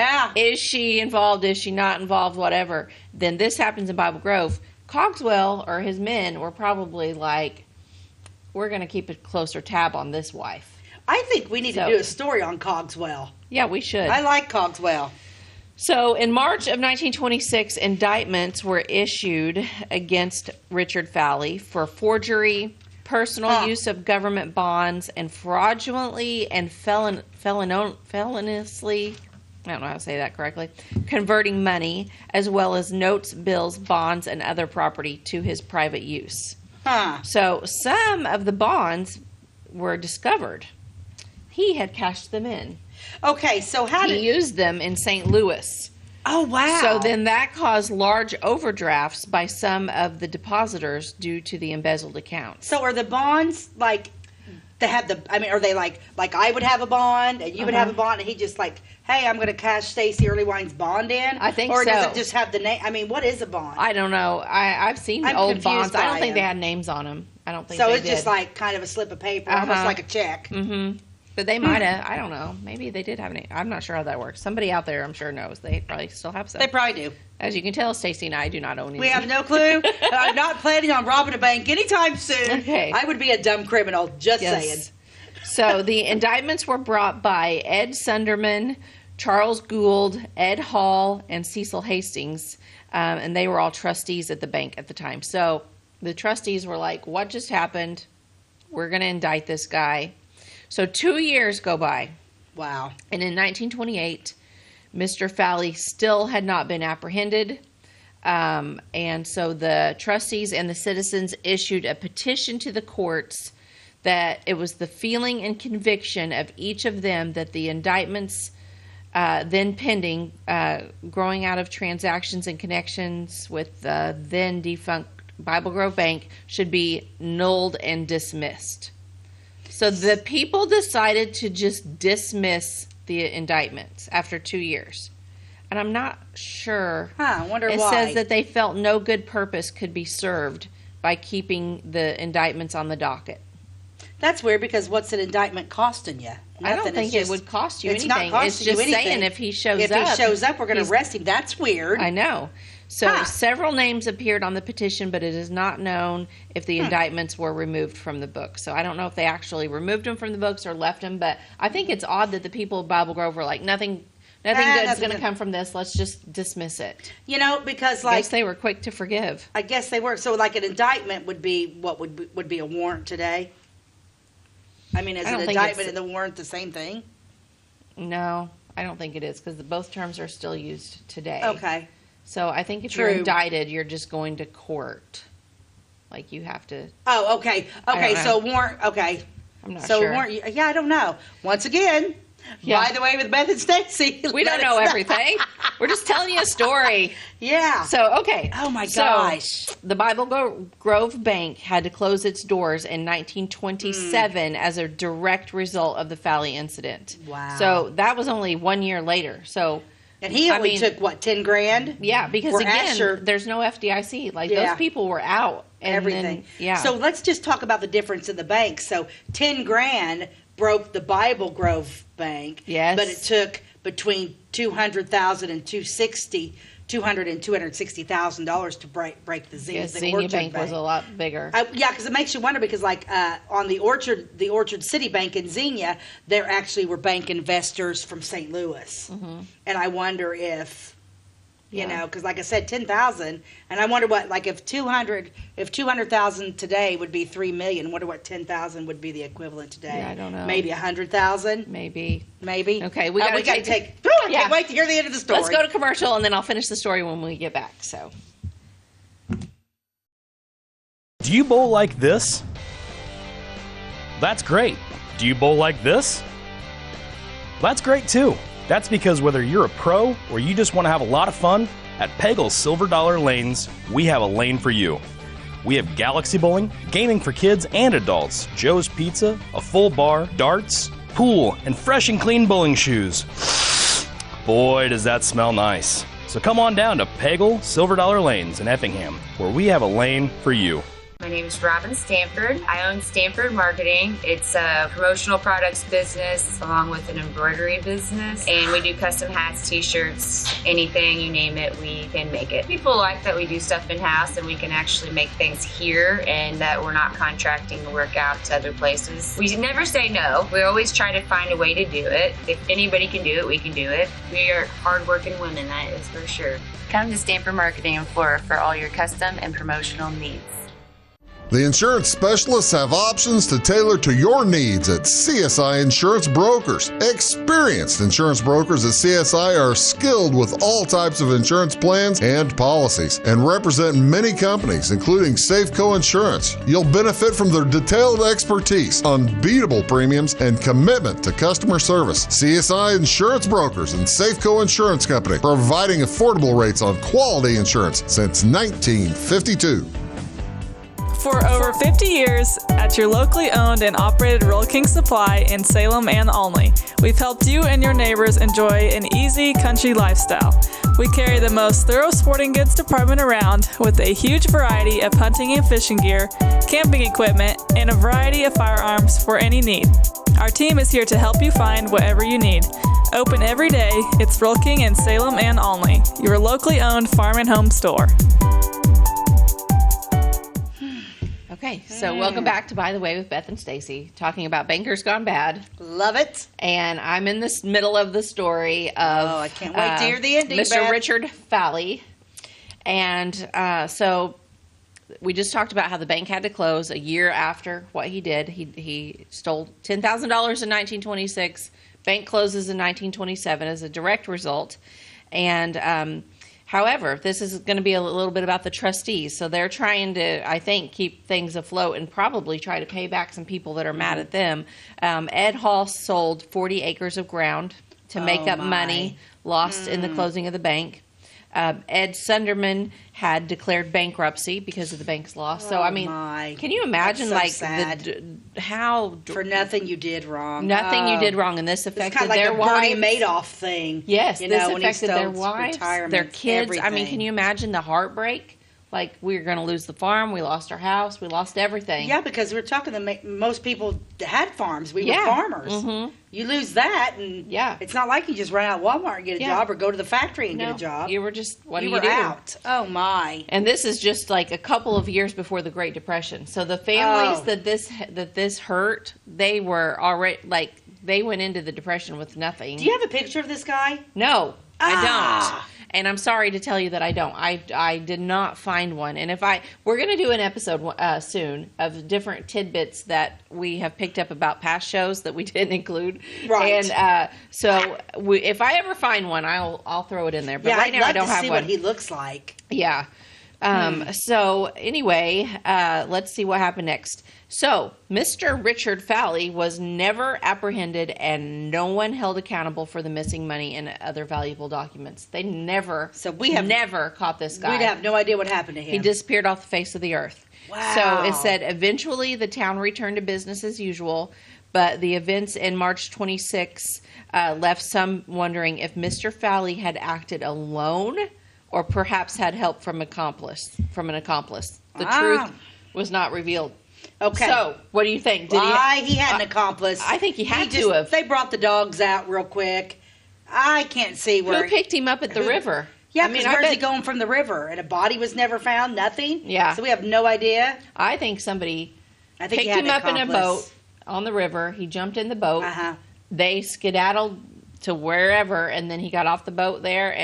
involved? Is she not involved? Whatever. Then this happens in Bible Grove. Cogswell or his men were probably like, "We're going to keep a closer tab on this wife." I think we need to do a story on Cogswell. Yeah, we should. I like Cogswell. So, in March of 1926, indictments were issued against Richard Falley for forgery, personal use of government bonds, and fraudulently and feloniously, I don't know how to say that correctly, converting money, as well as notes, bills, bonds, and other property to his private use. So, some of the bonds were discovered. He had cashed them in. Okay, so he used them in St. Louis. Oh, wow. So then that caused large overdrafts by some of the depositors due to the embezzled accounts. So are the bonds They have are they like I would have a bond and you would have a bond, and he just like, hey, I'm going to cash Stacey Earlywine's bond in? I think or so. Or does it just have the name? I mean, what is a bond? I don't know. I've seen old bonds. I don't think they had names on them. I don't think so. They It's did. just like kind of a slip of paper, almost like a check. Mm-hmm. But they might have. I don't know. Maybe they did have a name. I'm not sure how that works. Somebody out there, I'm sure, knows. They probably still have some. They probably do. As you can tell, Stacey and I do not own any. We have no clue. I'm not planning on robbing a bank anytime soon. Okay. I would be a dumb criminal, just saying. So the indictments were brought by Ed Sunderman, Charles Gould, Ed Hall, and Cecil Hastings, and they were all trustees at the bank at the time. So the trustees were like, what just happened? We're going to indict this guy. So 2 years go by. Wow. And in 1928, Mr. Fowley still had not been apprehended. And so the trustees and the citizens issued a petition to the courts that it was the feeling and conviction of each of them that the indictments then pending, growing out of transactions and connections with the then defunct Bible Grove Bank, should be nulled and dismissed. So the people decided to just dismiss the indictments after 2 years. And I'm not sure. I wonder it why. Says that they felt no good purpose could be served by keeping the indictments on the docket. That's weird, because what's an indictment costing you? I don't think it would cost you anything. Not costing it's just you anything. saying if he shows up. If he shows up, we're going to arrest him. That's weird. I know. So several names appeared on the petition, but it is not known if the indictments were removed from the book. So I don't know if they actually removed them from the books or left them, but I think it's odd that the people of Bible Grove were like, nothing good is going to come from this. Let's just dismiss it. You know, because I guess they were quick to forgive. I guess they were. So like an indictment would be what would be a warrant today? I mean, is an indictment and the warrant the same thing? No, I don't think it is, because both terms are still used today. Okay. So I think if you're indicted, you're just going to court. Like you have to. Oh, okay. Okay, so warrant. Okay. I'm not sure. sure. Warrant. Yeah, I don't know. Once again, by the way, with Beth and Stacey, we don't know everything. We're just telling you a story. Yeah. So, okay. Oh, my gosh. So, the Bible Grove Bank had to close its doors in 1927 as a direct result of the Fowley incident. Wow. So, that was only 1 year later. So, and he only took, what, 10 grand? Yeah, because, again, there's no FDIC. Like, those people were out. And everything. Then, So, let's just talk about the difference in the bank. So, 10 grand broke the Bible Grove Bank. Yes. But it took between $200,000 and $260,000 to break the Xenia. Yes, Xenia Bank was a lot bigger. Yeah, because it makes you wonder, because like on the Orchard City Bank in Xenia, there actually were bank investors from St. Louis, and I wonder if. You know, because like I said, 10,000, and I wonder what, like if 200,000 today would be $3 million. I wonder what 10,000 would be the equivalent today. Yeah, I don't know. Maybe 100,000. Maybe. Okay, we got to take. I can't wait to hear the end of the story. Let's go to commercial, and then I'll finish the story when we get back. So, do you bowl like this? That's great. Do you bowl like this? That's great too. That's because whether you're a pro or you just want to have a lot of fun, at Pegel's Silver Dollar Lanes, we have a lane for you. We have galaxy bowling, gaming for kids and adults, Joe's Pizza, a full bar, darts, pool, and fresh and clean bowling shoes. Boy, does that smell nice. So come on down to Pegel Silver Dollar Lanes in Effingham, where we have a lane for you. My name is Robin Stanford. I own Stanford Marketing. It's a promotional products business along with an embroidery business. And we do custom hats, t-shirts, anything, you name it, we can make it. People like that we do stuff in-house and we can actually make things here and that we're not contracting the work out to other places. We never say no. We always try to find a way to do it. If anybody can do it, we can do it. We are hardworking women, that is for sure. Come to Stanford Marketing in Flora for all your custom and promotional needs. The insurance specialists have options to tailor to your needs at CSI Insurance Brokers. Experienced insurance brokers at CSI are skilled with all types of insurance plans and policies and represent many companies, including Safeco Insurance. You'll benefit from their detailed expertise, unbeatable premiums, and commitment to customer service. CSI Insurance Brokers and Safeco Insurance Company, providing affordable rates on quality insurance since 1952. For over 50 years, at your locally owned and operated Royal King Supply in Salem and Olney, we've helped you and your neighbors enjoy an easy country lifestyle. We carry the most thorough sporting goods department around with a huge variety of hunting and fishing gear, camping equipment, and a variety of firearms for any need. Our team is here to help you find whatever you need. Open every day, it's Royal King in Salem and Olney, your locally owned farm and home store. Okay, so welcome back to By the Way with Beth and Stacey, talking about Bankers Gone Bad. Love it. And I'm in the middle of the story of I can't wait to hear the ending, Mr. Beth. Richard Falley. And so we just talked about how the bank had to close a year after what he did. He stole $10,000 in 1926. Bank closes in 1927 as a direct result. And however, this is going to be a little bit about the trustees. So they're trying to, I think, keep things afloat and probably try to pay back some people that are mad at them. Ed Hall sold 40 acres of ground to make up money lost in the closing of the bank. Ed Sunderman had declared bankruptcy because of the bank's loss. So, I mean, can you imagine, how... For nothing you did wrong. Nothing you did wrong, and this affected it's kind of like their wives. Bernie Madoff thing. Yes, you this know, when he affected their stole wives, retirements, their kids. everything. I mean, can you imagine the heartbreak? Like, we're going to lose the farm, we lost our house, we lost everything. Yeah, because we're talking most people had farms. We were farmers. Mm-hmm. You lose that, and it's not like you just run out of Walmart and get a job or go to the factory and get a job. You were just, what do you you were do? out. Oh, my. And this is just like a couple of years before the Great Depression. So the families that this hurt, they were already, like, they went into the Depression with nothing. Do you have a picture of this guy? No, I don't. And I'm sorry to tell you that I don't. I did not find one. And we're going to do an episode soon of different tidbits that we have picked up about past shows that we didn't include. Right. And so if I ever find one, I'll throw it in there. But right now I don't have one. I'd love to see what he looks like. Yeah. So anyway, let's see what happened next. So Mr. Richard Falley was never apprehended, and no one held accountable for the missing money and other valuable documents. They never. So we have never caught this guy. We'd have no idea what happened to him. He disappeared off the face of the earth. Wow. So it said eventually the town returned to business as usual, but the events in March 26 left some wondering if Mr. Falley had acted alone or perhaps had help from an accomplice. The truth was not revealed. Okay. So, what do you think? He had an accomplice. I think he had to have. They brought the dogs out real quick. I can't see where. Who picked him up at the river? Yeah, because where's he going from the river? And a body was never found? Nothing? Yeah. So we have no idea? I think somebody picked he had him up in a boat on the river. He jumped in the boat. They skedaddled to wherever, and then he got off the boat there.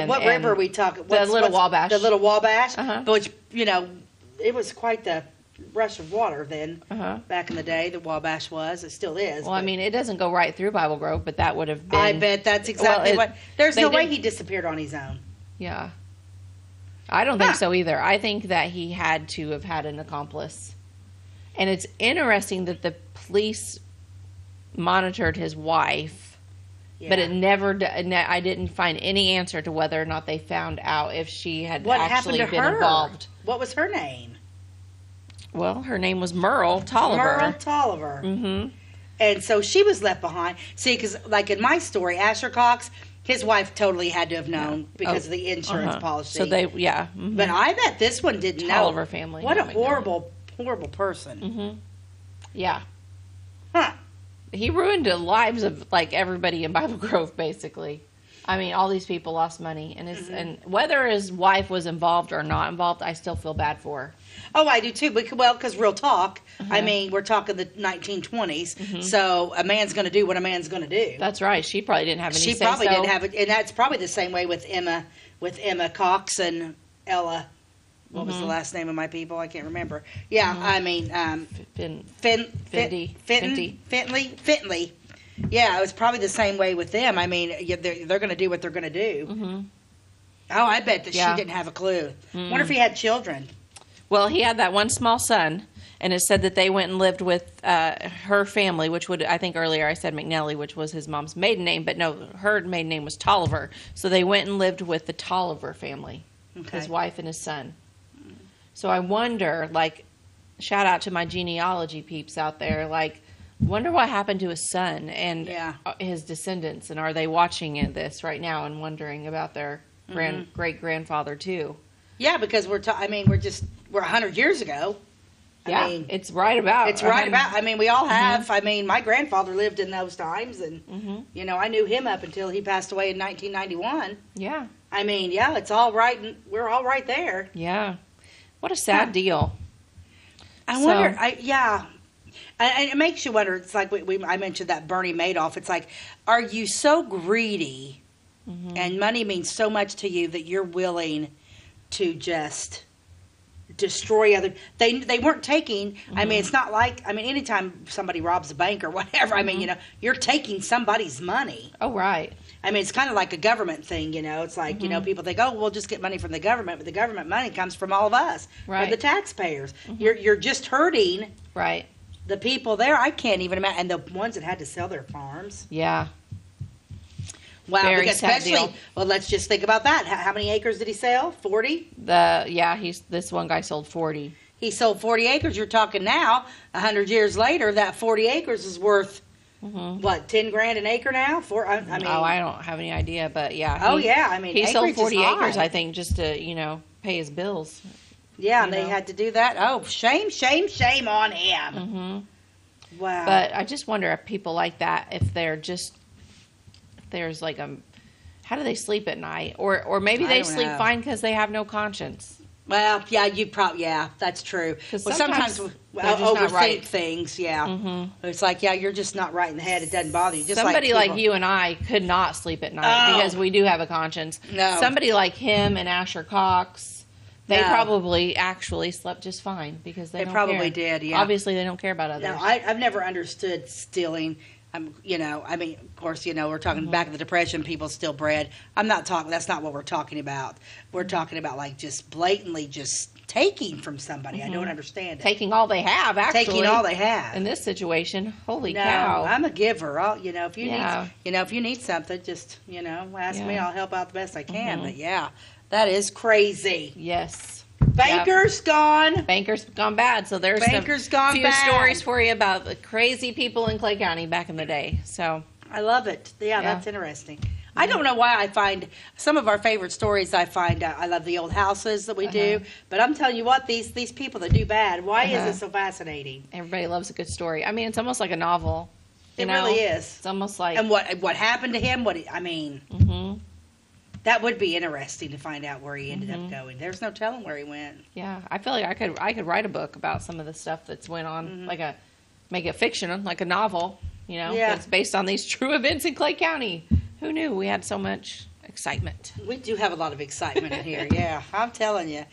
What river are we talking? The Little Wabash. The Little Wabash? Which, it was quite the rush of water then. Back in the day, the Wabash was. It still is. Well, I mean, it doesn't go right through Bible Grove, but that would have been... I bet that's exactly what... There's no way he disappeared on his own. Yeah. I don't think so either. I think that he had to have had an accomplice. And it's interesting that the police monitored his wife, but it never... I didn't find any answer to whether or not they found out if she had actually been involved. What was her name? Well, her name was Merle Tolliver. Merle Tolliver. Mm-hmm. And so she was left behind. See, because like in my story, Asher Cox, his wife totally had to have known because of the insurance policy. So they, mm-hmm. But I bet this one didn't know. Tolliver family. What a horrible, horrible person. Mm-hmm. Yeah. Huh. He ruined the lives of like everybody in Bible Grove, basically. I mean, all these people lost money, and and whether his wife was involved or not involved, I still feel bad for her. Oh, I do too. Because real talk, I mean, we're talking the 1920s, so a man's going to do what a man's going to do. That's right. She probably didn't have any say. She probably didn't have it, and that's probably the same way with Emma Cox and Ella. What was the last name of my people? I can't remember. Yeah, I mean, Fentley. Yeah, it was probably the same way with them. I mean, they're going to do what they're going to do. Mm-hmm. Oh, I bet that she didn't have a clue. Wonder if he had children. Well, he had that one small son, and it said that they went and lived with her family, which would, I think earlier I said McNelly, which was his mom's maiden name, but no, her maiden name was Tolliver. So they went and lived with the Tolliver family, his wife and his son. So I wonder, like, shout out to my genealogy peeps out there. Like, wonder what happened to his son and his descendants, and are they watching this right now and wondering about their great grandfather too? Yeah, because we're 100 years ago. I mean, it's right about. I mean, we all have. I mean, my grandfather lived in those times, and you know, I knew him up until he passed away in 1991. Yeah. I mean, yeah, it's all right. We're all right there. Yeah. What a sad deal. I wonder. And it makes you wonder. It's like I mentioned that Bernie Madoff. It's like, are you so greedy, and money means so much to you that you're willing to just destroy other? They weren't taking. I mean, it's not like, I mean, anytime somebody robs a bank or whatever, I mean, you know, you're taking somebody's money. Oh, right. I mean, it's kind of like a government thing, you know. It's like, you know, people think, oh, we'll just get money from the government, but the government money comes from all of us, from the taxpayers. You're just hurting the people there. I can't even imagine. And the ones that had to sell their farms. Yeah. Wow, Very because sad especially, deal. well, let's just think about that. How many acres did he sell? 40? This one guy sold 40. He sold 40 acres. You're talking now, 100 years later, that 40 acres is worth, what, 10 grand an acre now? I mean, I don't have any idea, but yeah. I mean, he sold 40 acreage is acres, high. I think, just to, you know, pay his bills. Yeah, and they had to do that. Oh, shame on him. Wow. But I just wonder if people like that, if there's like how do they sleep at night? Or maybe they sleep fine because they have no conscience. Well, yeah, that's true. Well, sometimes we overthink things, It's like, you're just not right in the head. It doesn't bother you. Just somebody like you and I could not sleep at night because we do have a conscience. No. Somebody like him and Asher Cox, they probably actually slept just fine because they probably did, yeah. Obviously, they don't care about others. No, I've never understood stealing. You know, I mean, of course, you know, we're talking back in the Depression, people steal bread. I'm not talking, that's not what we're talking about. We're talking about, like, just blatantly just taking from somebody. I don't understand it. Taking all they have, actually. Taking all they have. In this situation, holy no, cow. I'm a giver. If you need something, just, you know, ask me. I'll help out the best I can. But, that is crazy. Yes. Banker's gone. Banker's gone bad. So there's a few stories for you about the crazy people in Clay County back in the day. So I love it. Yeah, that's interesting. I don't know why I find some of our favorite stories. I love the old houses that we do. But I'm telling you what, these people that do bad. Why is it so fascinating? Everybody loves a good story. I mean, it's almost like a novel. It really is. It's almost like and what happened to him? That would be interesting to find out where he ended up going. There's no telling where he went. Yeah, I feel like I could write a book about some of the stuff that's went on, make it fiction, like a novel. You know, that's based on these true events in Clay County. Who knew we had so much excitement? We do have a lot of excitement in here. Yeah, I'm telling you.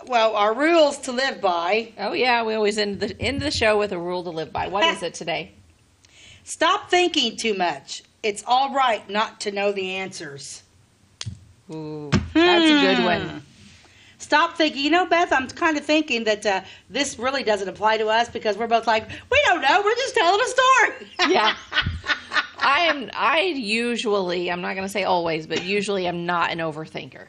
Well, our rules to live by. Oh yeah, we always end the show with a rule to live by. What is it today? Stop thinking too much. It's all right not to know the answers. Ooh, that's a good one. Stop thinking. You know, Beth, I'm kind of thinking that this really doesn't apply to us because we're both like, we don't know. We're just telling a story. Yeah. I usually, I'm not going to say always, but usually I'm not an overthinker.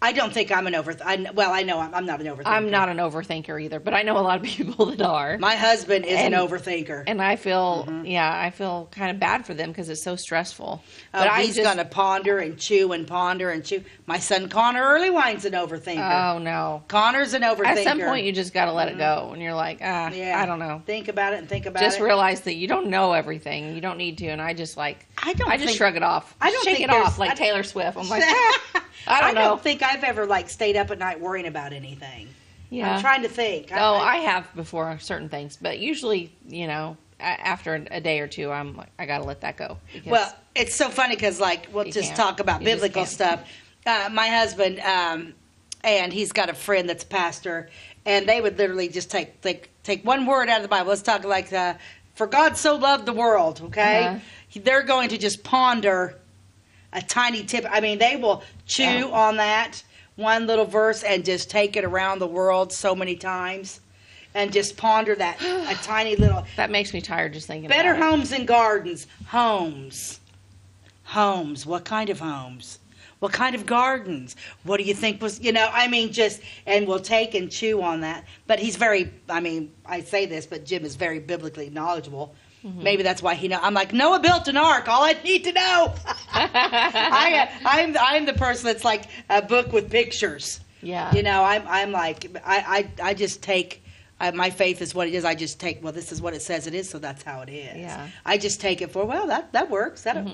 I don't think I'm an I know I'm not an overthinker. I'm not an overthinker either, but I know a lot of people that are. My husband is an overthinker. And I feel, I feel kind of bad for them because it's so stressful. But he's going to ponder and chew and ponder and chew. My son Connor Earlywine's an overthinker. Oh, no. Connor's an overthinker. At some point, you just got to let it go. And you're like, I don't know. Think about it and think about it. Just realize that you don't know everything. You don't need to. And I just shrug it off. I don't shake it off like Taylor Swift. I'm like, I don't think I've ever stayed up at night worrying about anything. Yeah. I'm trying to think. I have before certain things, but usually, you know, after a day or two, I'm like, I got to let that go. Well, it's so funny because, we'll just talk about biblical stuff. My husband, and he's got a friend that's a pastor, and they would literally just take one word out of the Bible. Let's talk for God so loved the world, okay? They're going to just ponder a tiny tip. I mean, they will chew on that one little verse and just take it around the world so many times and just ponder that a tiny little. That makes me tired just thinking Better about it. homes and gardens. Homes. What kind of homes? What kind of gardens? What do you think was, and we'll take and chew on that. But he's very, I say this, but Jim is very biblically knowledgeable. Mm-hmm. Maybe that's why I'm like, Noah built an ark. All I need to know. I'm the person that's like a book with pictures. Yeah. I'm like, I just take, my faith is what it is. I just take, well, this is what it says it is, so that's how it is. Yeah. I just take it for, well, that works. That,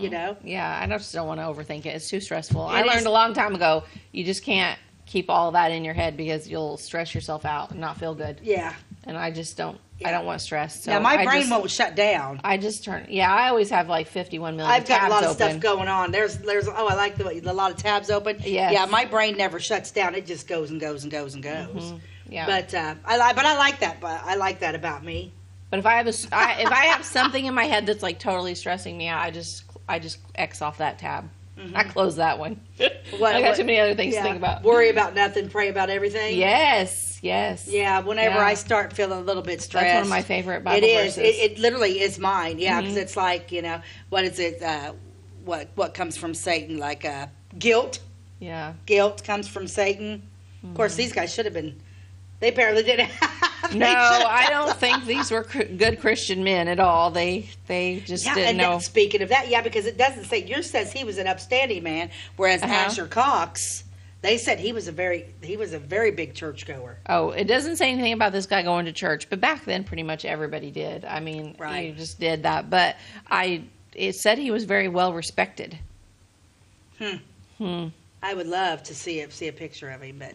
Yeah, I just don't want to overthink it. It's too stressful. I learned a long time ago, you just can't keep all that in your head because you'll stress yourself out and not feel good. Yeah. And I just don't. Yeah. I don't want stress. So now my brain won't shut down. I just turn. Yeah, I always have like 51 million. I've got tabs a lot of open. Stuff going on. There's. Oh, I like a lot of tabs open. Yes. Yeah, my brain never shuts down. It just goes and goes and goes and goes. Mm-hmm. Yeah. But I like that. But I like that about me. But if I have if I have something in my head that's like totally stressing me out, I just X off that tab. Mm-hmm. I close that one. I got too many other things to think about. Worry about nothing, pray about everything. Yes. Yeah, whenever I start feeling a little bit stressed. That's one of my favorite Bible verses. It literally is mine, yeah, because it's like, what is it, what comes from Satan, like guilt. Yeah. Guilt comes from Satan. Mm-hmm. Of course, these guys should have been, they apparently didn't have. No, I don't think these were good Christian men at all. They just didn't know. Speaking of that, because it doesn't say, yours says he was an upstanding man, whereas Asher Cox, they said he was a very big churchgoer. Oh, it doesn't say anything about this guy going to church, but back then pretty much everybody did. I mean, you just did that. But it said he was very well respected. I would love to see a picture of him, but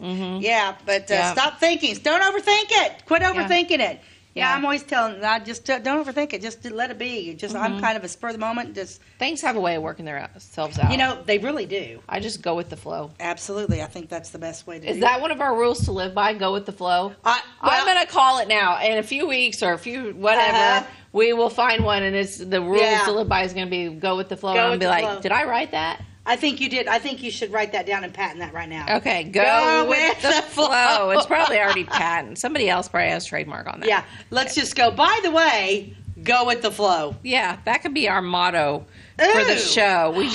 stop thinking. Don't overthink it. Quit overthinking it. Yeah, I'm always telling. Just don't overthink it. Just let it be. I'm kind of a spur of the moment. Just things have a way of working themselves out. They really do. I just go with the flow. Absolutely, I think that's the best way to do it. Is that one of our rules to live by? Go with the flow. I'm going to call it now. In a few weeks or whatever, we will find one, and it's the rules to live by is going to be go with the flow. And I'll be like, did I write that? I think you did. I think you should write that down and patent that right now. Okay, go with the flow. It's probably already patent. Somebody else probably has trademark on that. Yeah, let's just go. By the way, go with the flow. Yeah, that could be our motto for the show. We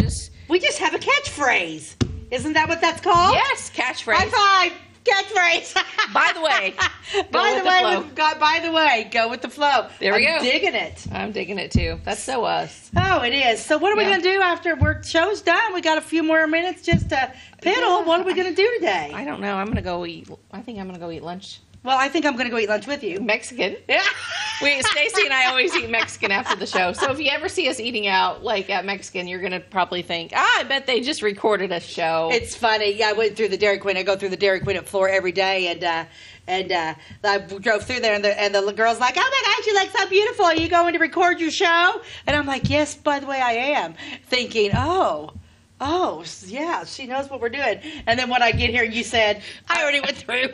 just have a catchphrase. Isn't that what that's called? Yes, catchphrase. High five. Catchphrase. By the way, go with the flow. There we go. I'm digging it. I'm digging it too. That's so us. Oh, it is. So what are we going to do after our show's done? We got a few more minutes just to piddle. What are we going to do today? I don't know. I'm going to go eat. I think I'm going to go eat lunch. Well, I think I'm going to go eat lunch with you. Mexican. Yeah. Stacey and I always eat Mexican after the show. So if you ever see us eating out like at Mexican, you're going to probably think, I bet they just recorded a show. It's funny. Yeah, I went through the Dairy Queen. I go through the Dairy Queen at Floor every day, and I drove through there, and the girl's like, oh my gosh, you look so beautiful. Are you going to record your show? And I'm like, yes, by the way, I am. Thinking, oh, yeah, she knows what we're doing. And then when I get here, you said, I already went through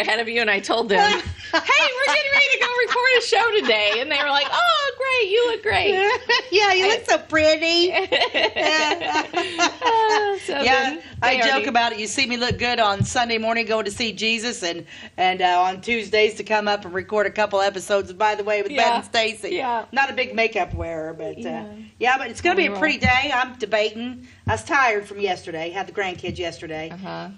ahead of you, and I told them, hey, we're getting ready to go record a show today. And they were like, oh, great, you look great. Yeah, you look so pretty. I joke about it. You see me look good on Sunday morning going to see Jesus, and on Tuesdays to come up and record a couple episodes, by the way, with Beth and Stacey. Yeah. Not a big makeup wearer, but but it's going to be a pretty day. I'm debating. I was tired from yesterday. Had the grandkids yesterday,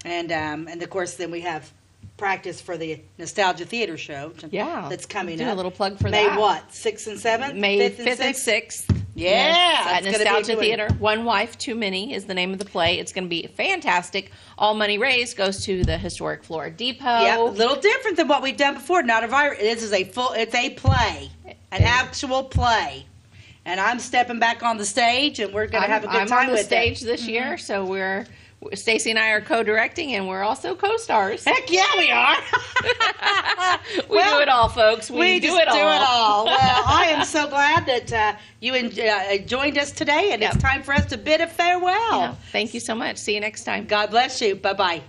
and of course then we have practice for the Nostalgia Theater show. That's coming up. A little plug for May that. May what? 6th and 7th. May 5th and 6th. Yeah, at Nostalgia Theater. One Wife, Too Many is the name of the play. It's going to be fantastic. All money raised goes to the historic Flora Depot. Yeah, a little different than what we've done before. Not a virus. This is it's a play, an actual play. And I'm stepping back on the stage, and we're going to have a good time with it. I'm on the stage this year, so Stacey and I are co-directing, and we're also co-stars. Heck yeah, we are. We do it all, folks. We do it all. Well, I am so glad that you joined us today, and it's time for us to bid a farewell. Yeah. Thank you so much. See you next time. God bless you. Bye-bye.